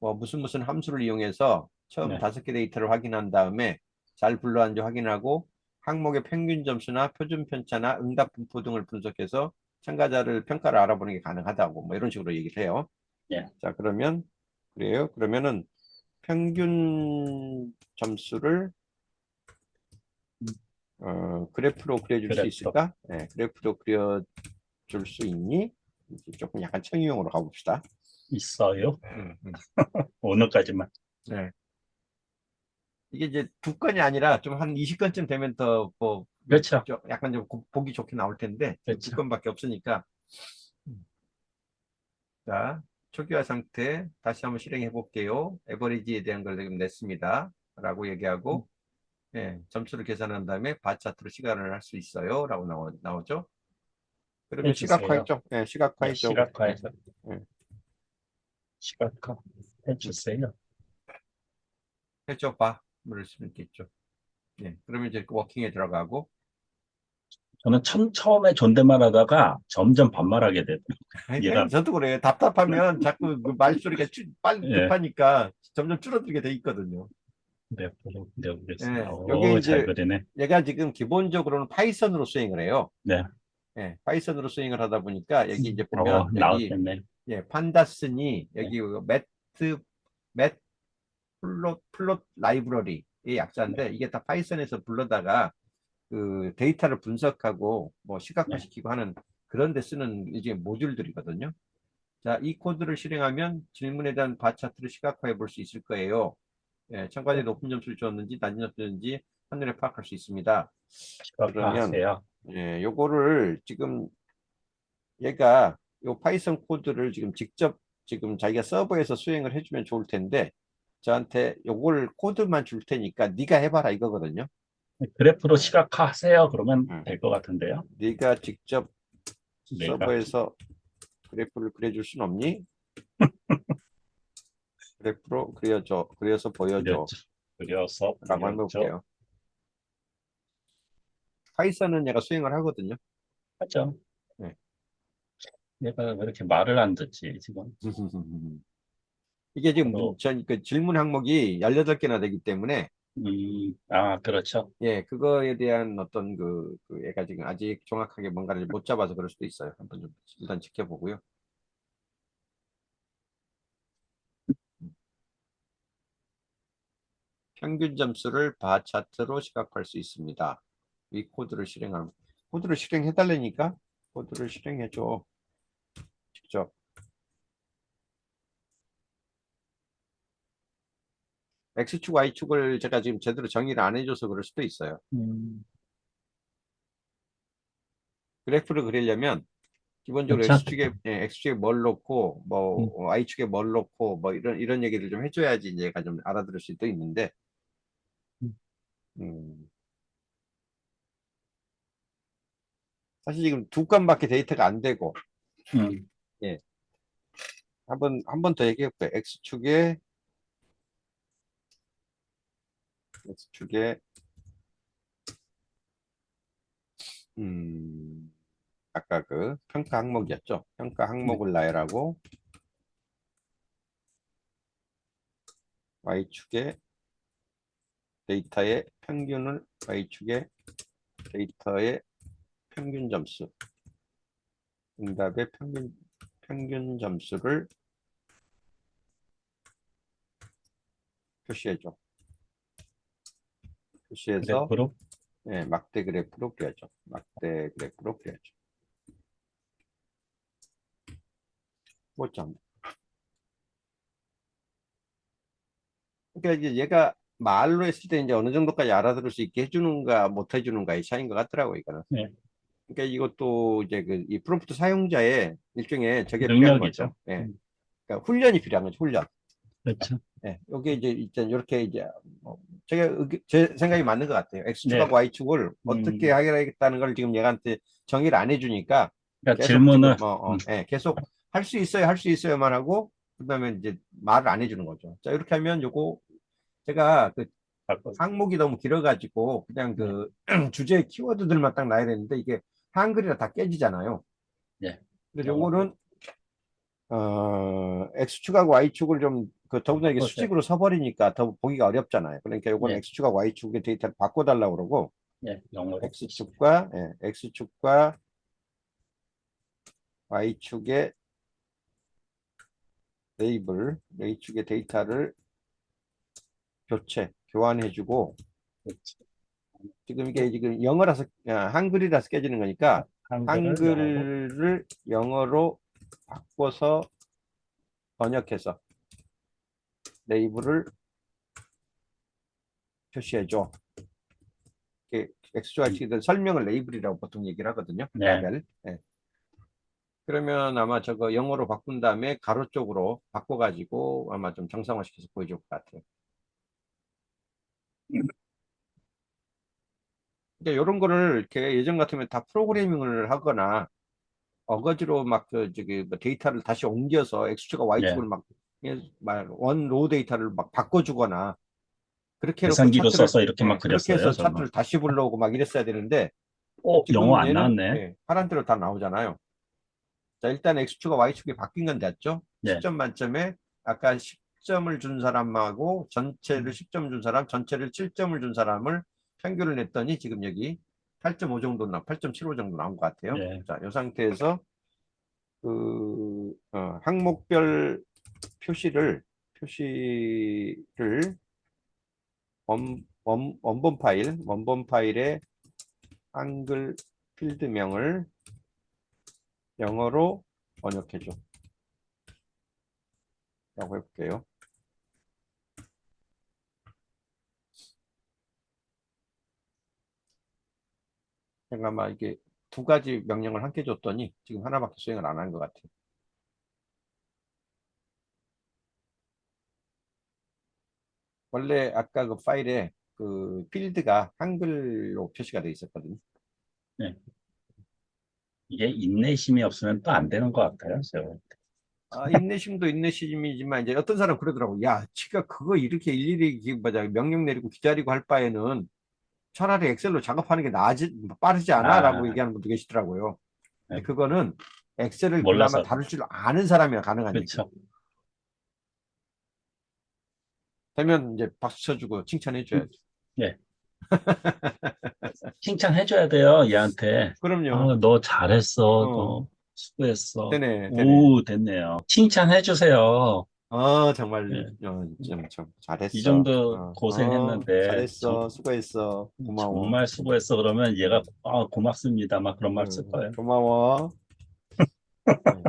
뭐 무슨 함수를 이용해서 처음 네. 5개 데이터를 확인한 다음에 잘 불러왔는지 확인하고 항목의 평균 점수나 표준 편차나 응답 분포 등을 분석해서 참가자를 평가를 알아보는 게 가능하다고 뭐 이런 식으로 얘기를 해요. 예. 자, 그러면 그래요. 그러면은 평균 점수를 그래프로 그려줄 수 그래프로. 있을까? 네, 그래프로 그려줄 수 있니? 이제 조금 약간 청유형으로 가봅시다. 있어요. 음, 음. 오늘까지만. 네. 이게 이제 두 건이 아니라 좀 한 20건쯤 되면 더 뭐 그렇죠. 약간 좀 보기 좋게 나올 텐데 지금 두 그렇죠. 건밖에 없으니까 자 초기화 상태 다시 한번 실행해 볼게요. 에버리지에 대한 걸 지금 냈습니다. 라고 얘기하고 점수를 계산한 다음에 바 차트로 시간을 할 수 있어요. 라고 나오죠. 그러면 해주세요. 시각화했죠. 네, 시각화했죠. 시각화해서 예, 시각화 해주세요. 했죠. 바. 를 수는 있겠죠. 그러면 이제 그 워킹에 들어가고 저는 처음에 존댓말 하다가 점점 반말하게 되더라고요. 얘가, 저도 그래요. 답답하면 자꾸 그 말소리가 빨리 예, 급하니까 점점 줄어들게 돼 있거든요. 네, 네, 그랬어요. 여기 오, 잘 이제 그리네. 얘가 지금 기본적으로는 파이썬으로 수행을 해요. 네, 파이썬으로 수행을 하다 보니까 여기 이제 보면 여기 나왔겠네. 판다스니 네, 여기 맷 플롯 라이브러리의 네, 약자인데 이게 다 파이썬에서 불러다가 그 데이터를 분석하고 뭐 네, 시각화시키고 하는 그런 데 쓰는 이제 모듈들이거든요. 자, 이 코드를 실행하면 질문에 대한 바 차트를 시각화해 볼 수 있을 거예요. 예, 첨가에 높은 점수를 줬는지 낮은 점수를 줬는지 한눈에 파악할 수 있습니다. 그러면 시각화하세요. 예, 요거를 지금 얘가 요 파이썬 코드를 지금 직접 지금 자기가 서버에서 수행을 해주면 좋을 텐데 저한테 요걸 코드만 줄 테니까 네가 해봐라 이거거든요. 그래프로 시각화하세요. 그러면 응. 될 것 같은데요. 네가 직접 내가 서버에서 그래프를 그려줄 순 없니? 그래프로 그려서 보여줘 그렸죠. 그려서 라고 한번 보였죠. 볼게요. 파이썬은 얘가 수행을 하거든요. 하죠. 네. 얘가 왜 이렇게 말을 안 듣지, 지금? 이게 지금 서로, 그 질문 항목이 18개나 되기 때문에 그렇죠. 예, 그거에 대한 어떤 그 애가 지금 아직 정확하게 뭔가를 못 잡아서 그럴 수도 있어요. 한번 좀 일단 지켜보고요. 평균 점수를 바 차트로 시각화할 수 있습니다. 이 코드를 실행하면 코드를 실행해 달라니까 코드를 실행해 줘. 직접. X축, Y축을 제가 지금 제대로 정의를 안 해줘서 그럴 수도 있어요. 음, 그래프를 그리려면 기본적으로 그렇죠. X축에 뭘 넣고 뭐 음, Y축에 뭘 넣고 뭐 이런 얘기를 좀 해줘야지 이제 얘가 좀 알아들을 수도 있는데 음, 음, 사실 지금 두 건밖에 데이터가 안 되고 음, 예, 한 번 더 얘기해 볼게요. X축에 음, 아까 그 평가 항목이었죠. 평가 네, 항목을 나열하고 Y축에 데이터의 평균을 Y축에 데이터의 평균 점수 응답의 평균 점수를 표시해줘. 표시해서 그래프로. 예, 막대 그래프로 그려줘. 막대 그래프로 그려줘. 뭐죠? 그러니까 이제 얘가 말로 했을 때 이제 어느 정도까지 알아들을 수 있게 해주는가 못 해주는가의 차이인 것 같더라고 이거는. 네, 그러니까 이것도 이제 이 프롬프트 사용자의 일종의 저게 필요한 능력이죠. 거죠. 예. 그러니까 훈련이 필요한 거죠. 훈련. 그렇죠. 예. 여기 이제 일단 이렇게 이제 제가 제 생각이 맞는 것 같아요. 네, X축하고 Y축을 어떻게 음, 하겠다는 걸 지금 얘한테 정의를 안 해주니까 그러니까 계속 지금 질문을, 예, 계속 할 수 있어요, 할 수 있어요만 하고 그다음에 이제 말을 안 해주는 거죠. 자 이렇게 하면 요거 제가 그 바꿔서, 항목이 너무 길어가지고 그냥 네, 그 주제 키워드들만 딱 놔야 되는데 이게 한글이라 다 깨지잖아요. 네, 그래서 영어로 요거는 X축하고 Y축을 좀 더군다나 이게 바꾸세요. 수직으로 서버리니까 더 보기가 어렵잖아요. 그러니까 요거는 네, X축하고 Y축의 데이터를 바꿔달라고 그러고 네, 영어로 쓰시면. X축과 Y축의 A축의 데이터를 교환해주고 그렇죠. 지금 이게 지금 영어라서 한글이라서 깨지는 거니까 한글을 영어로. 한글을 영어로 바꿔서 번역해서 레이블을 표시해줘. 음, XYZ 설명을 레이블이라고 보통 얘기를 하거든요. 네, 라벨. 예. 그러면 아마 저거 영어로 바꾼 다음에 가로 쪽으로 바꿔가지고 아마 좀 정상화시켜서 보여줄 것 같아요. 그러니까 이런 거를 이렇게 예전 같으면 다 프로그래밍을 하거나 어거지로 막 그 저기 뭐 데이터를 다시 옮겨서 X축과 네. Y축을 원 로우 데이터를 막 바꿔주거나 그렇게 해놓고 계산기로 차트를 써서 이렇게 막 그렇게 그렸어요, 해서 저는. 차트를 다시 불러오고 막 이랬어야 되는데 영어 지금은 안 얘는 나왔네. 하란 대로 다 나오잖아요. 자, 일단 X축과 Y축이 바뀐 건 됐죠. 네. 10점 만점에 아까 10점을 준 사람하고 전체를 음, 10점 준 사람, 전체를 7점을 준 사람을 평균을 냈더니 지금 여기 8.5 정도 8.75 정도 나온 것 같아요. 네. 자, 이 상태에서 항목별 표시를 원본 파일의 한글 필드명을 영어로 번역해줘. 라고 해볼게요. 잠깐만, 이게 두 가지 명령을 함께 줬더니 지금 하나밖에 수행을 안 한 것 같아요. 원래 아까 그 파일에 그 필드가 한글로 표시가 되어 있었거든요. 네. 이게 인내심이 없으면 또 안 되는 것 같아요. 제가. 아, 인내심도 인내심이지만 이제 어떤 사람 그러더라고. 야, 지가 그거 이렇게 일일이 뭐냐 명령 내리고 기다리고 할 바에는 차라리 엑셀로 작업하는 게 빠르지 않아라고 아, 얘기하는 분도 계시더라고요. 네. 근데 그거는 엑셀을 그나마 몰라서. 다룰 줄 아는 사람이나 가능한 얘기예요. 그렇죠. 되면 이제 박수 쳐주고 칭찬해 줘야죠. 예. 칭찬해줘야 돼요, 얘한테. 그럼요. 아, 너 잘했어. 어, 너 수고했어. 되네, 되네. 오, 됐네요. 칭찬해주세요. 정말, 예. 좀 이 잘했어. 정도 고생했는데, 잘했어. 수고했어. 고마워. 정말 수고했어. 그러면 얘가, 고맙습니다. 막 그런 말 쓸 거예요. 고마워. 네.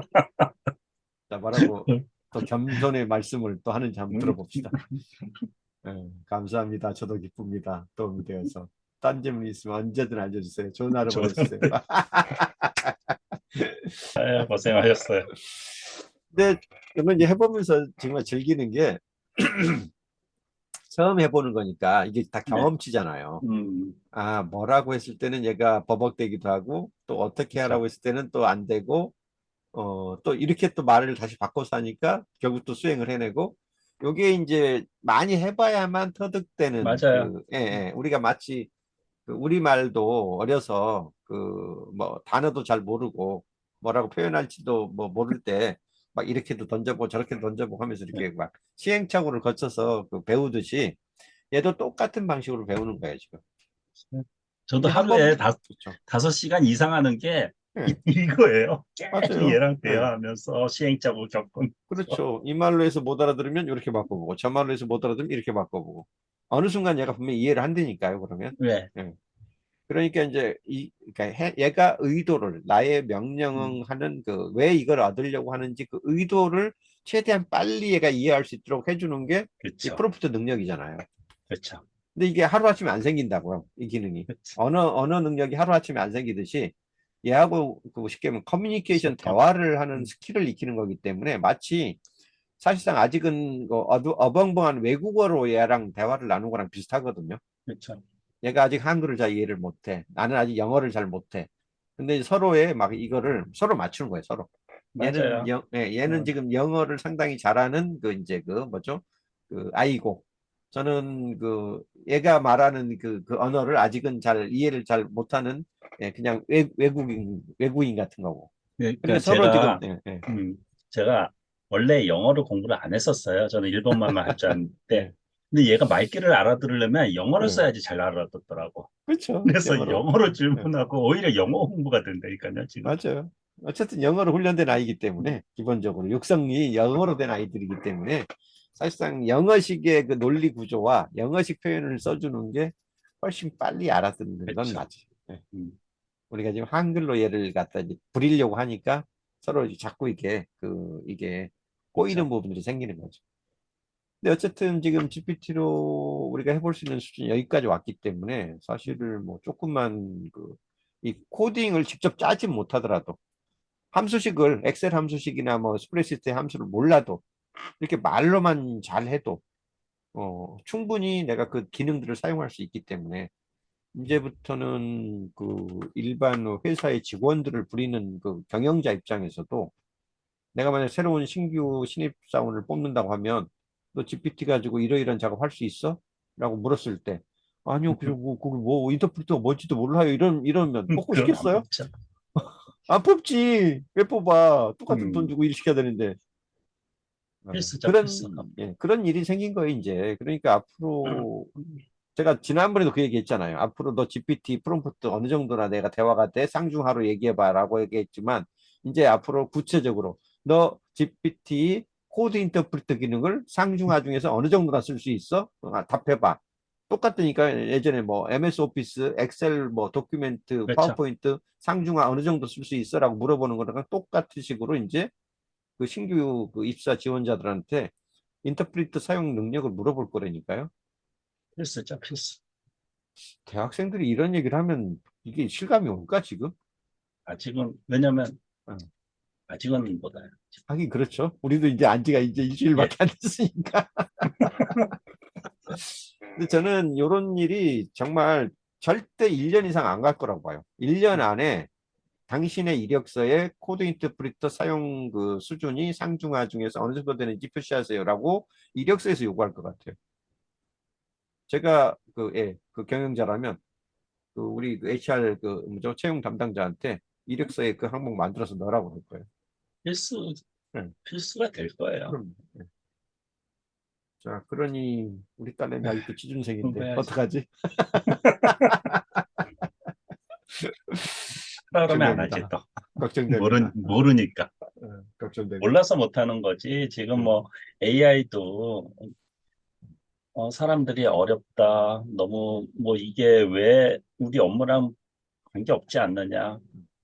자, 뭐라고 또 겸손의 말씀을 또 하는지 한번 음, 들어봅시다. 감사합니다. 저도 기쁩니다. 도움이 되어서. 딴 질문 있으면 언제든 알려주세요. 전화로 보내주세요. 저한테, 고생하셨어요. 근데 이건 이제 해보면서 정말 즐기는 게 처음 해보는 거니까 이게 다 네. 경험치잖아요. 음, 아, 뭐라고 했을 때는 얘가 버벅대기도 하고 또 어떻게 그쵸. 하라고 했을 때는 또 안 되고 또 이렇게 또 말을 다시 바꿔서 하니까 결국 또 수행을 해내고 요게 이제 많이 해봐야만 터득되는 맞아요. 우리가 마치 그 우리말도 어려서 그 뭐 단어도 잘 모르고 뭐라고 표현할지도 뭐 모를 때 막 이렇게도 던져보고 저렇게도 던져보고 하면서 네. 이렇게 막 시행착오를 거쳐서 그 배우듯이 얘도 똑같은 방식으로 배우는 거예요, 지금. 저도 이게 한 번, 하루에 그렇죠. 5시간 이상 하는 게 예, 이거예요. 계속 맞아요. 얘랑 예, 대화하면서 시행착오 겪으면서. 그렇죠. 이 말로 해서 못 알아들으면 이렇게 바꿔보고, 저 말로 해서 못 알아들으면 이렇게 바꿔보고. 어느 순간 얘가 분명히 이해를 한다니까요, 그러면. 네. 예. 그러니까 이제 그러니까 얘가 의도를 나의 음, 명령하는 그 왜 이걸 얻으려고 하는지 그 의도를 최대한 빨리 얘가 이해할 수 있도록 해주는 게 이 그렇죠. 프롬프트 능력이잖아요. 그렇죠. 근데 이게 하루아침에 안 생긴다고요, 이 기능이. 그렇죠. 언어 능력이 하루아침에 안 생기듯이 얘하고 그 쉽게 말하면 커뮤니케이션 소통. 대화를 하는 음, 스킬을 익히는 거기 때문에 마치 사실상 아직은 그 어벙벙한 외국어로 얘랑 대화를 나누는 거랑 비슷하거든요. 그렇죠. 얘가 아직 한글을 잘 이해를 못해. 나는 아직 영어를 잘 못해. 근데 서로의 막 이거를 서로 맞추는 거예요, 서로. 맞아요. 얘는 어, 지금 영어를 상당히 잘하는 그 이제 그 뭐죠? 그 아이고. 저는 그 얘가 말하는 그 언어를 아직은 잘 이해를 잘 못하는 그냥 외국인 같은 거고. 그러니까 그러니까 서로 지금 음, 제가 원래 영어를 공부를 안 했었어요. 저는 일본말만 할 줄 예, 알았는데. 근데 얘가 말귀를 알아들으려면 영어를 예. 써야지 잘 알아듣더라고. 그렇죠. 그래서 영어로. 영어로 예. 질문하고 오히려 영어 공부가 된다니까요, 지금. 맞아요. 어쨌든 영어로 훈련된 아이기 때문에 기본적으로 육성이 영어로 된 아이들이기 때문에 사실상 영어식의 그 논리 구조와 영어식 표현을 써주는 게 훨씬 빨리 알아듣는 건 그렇죠. 맞아요. 예. 음, 우리가 지금 한글로 얘를 갖다 이제 부리려고 하니까 서로 이제 자꾸 이게 꼬이는 그렇죠. 부분들이 생기는 거죠. 근데 어쨌든 지금 GPT로 우리가 해볼 수 있는 수준이 여기까지 왔기 때문에 사실은 뭐 조금만 이 코딩을 직접 짜지 못하더라도 함수식을 엑셀 함수식이나 뭐 스프레드시트 함수를 몰라도 이렇게 말로만 잘해도 충분히 내가 그 기능들을 사용할 수 있기 때문에 이제부터는 그 일반 회사의 직원들을 부리는 그 경영자 입장에서도 내가 만약 새로운 신규 신입사원을 뽑는다고 하면 너 GPT 가지고 이러이러한 작업 할 수 있어? 라고 물었을 때 아니요 그리고 그거 뭐 인터프리터가 뭔지도 몰라요 이러면 뽑고 그럼 안 싶겠어요? 뽑죠. 안 뽑지. 왜 뽑아? 똑같은 돈 음, 주고 일 시켜야 되는데. 필수죠, 필수. 그런 일이 생긴 거예요, 이제. 그러니까 앞으로, 제가 지난번에도 그 얘기 했잖아요. 앞으로 너 GPT 프롬프트 어느 정도나 내가 대화가 돼? 쌍중하로 얘기해봐라고 얘기했지만, 이제 앞으로 구체적으로 너 GPT 코드 인터프리터 기능을 쌍중하 중에서 어느 정도나 쓸 수 있어? 답해봐. 똑같으니까 예전에 뭐 MS 오피스, 엑셀, 뭐 도큐멘트, 그렇죠. 파워포인트, 상중하 어느 정도 쓸 수 있어라고 물어보는 거랑 똑같은 식으로 이제 그 신규 그 입사 지원자들한테 인터프리터 사용 능력을 물어볼 거라니까요. 필수죠, 필수. 대학생들이 이런 얘기를 하면 이게 실감이 올까 지금? 아직은, 왜냐면, 어. 아직은 못해요. 하긴 그렇죠. 우리도 이제 안 지가 이제 예, 일주일밖에 안 됐으니까. 근데 저는 이런 일이 정말 절대 1년 이상 안 갈 거라고 봐요. 1년 안에 당신의 이력서에 코드 인터프리터 사용 그 수준이 상중하 중에서 어느 정도 되는지 표시하세요라고 이력서에서 요구할 것 같아요. 제가 그, 예, 그 경영자라면 그 우리 그 HR 그 뭐죠 채용 담당자한테 이력서에 그 항목 만들어서 넣으라고 할 거예요. 필수, 네, 필수가 될 거예요. 그럼. 예. 자, 그러니 우리 딸내미 아직도 취준생인데 공부해야지. 어떡하지? 하라 그러면 안 하지, 걱정됩니다. 또. 걱정됩니다. 모르니까. 걱정됩니다. 몰라서 못하는 거지. 지금 음, 뭐, AI도, 사람들이 어렵다. 너무, 뭐, 이게 왜 우리 업무랑 관계없지 않느냐.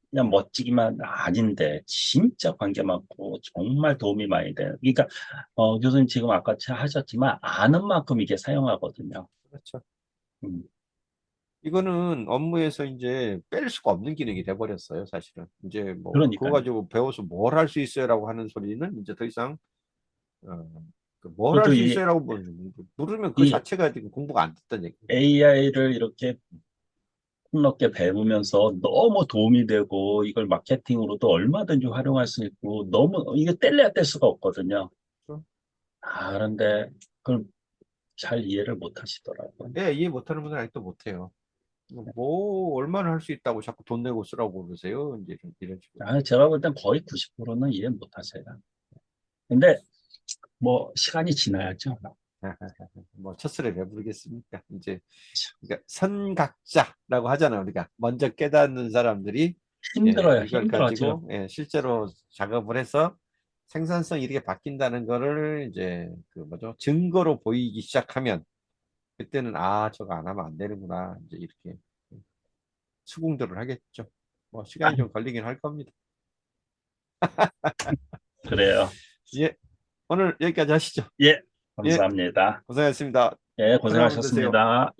그냥 멋지기만 아닌데 진짜 관계 많고 정말 도움이 많이 돼요. 그러니까 교수님 지금 아까 하셨지만 아는 만큼 이게 사용하거든요. 그렇죠. 음, 이거는 업무에서 이제 뺄 수가 없는 기능이 돼버렸어요, 사실은. 이제 뭐 그거 그러니까요. 가지고 배워서 뭘 할 수 있어요라고 하는 소리는 이제 더 이상 뭘 할 저도 수 있어요라고 물으면 그 이 자체가 지금 공부가 안 됐다는 얘기예요. AI를 이렇게 폭넓게 배우면서 너무 도움이 되고 이걸 마케팅으로도 얼마든지 활용할 수 있고 너무 이게 뗄래야 뗄 수가 없거든요. 그렇죠? 그런데 그걸 잘 이해를 못 하시더라고요. 예, 이해 못하는 분은 아직도 못해요. 뭐 얼마나 할 수 있다고 자꾸 돈 내고 쓰라고 그러세요? 이제 이런 식으로. 제가 볼 땐 거의 90%는 이해 못 하세요. 근데 뭐 시간이 지나야죠. 뭐 첫술에 왜 부르겠습니까? 이제 그러니까 선각자라고 하잖아요. 우리가 먼저 깨닫는 사람들이 예, 힘들어요. 이걸 힘들어 지금. 가지고 예, 실제로 작업을 해서 생산성이 이렇게 바뀐다는 거를 이제 그 뭐죠? 증거로 보이기 시작하면 그때는 아, 저거 안 하면 안 되는구나. 이제 이렇게 수긍들을 하겠죠. 뭐 시간이 좀 걸리긴 할 겁니다. 그래요. 예, 오늘 여기까지 하시죠. 예, 예, 감사합니다. 고생하셨습니다. 예, 좋은 하루 되세요. 고생하셨습니다.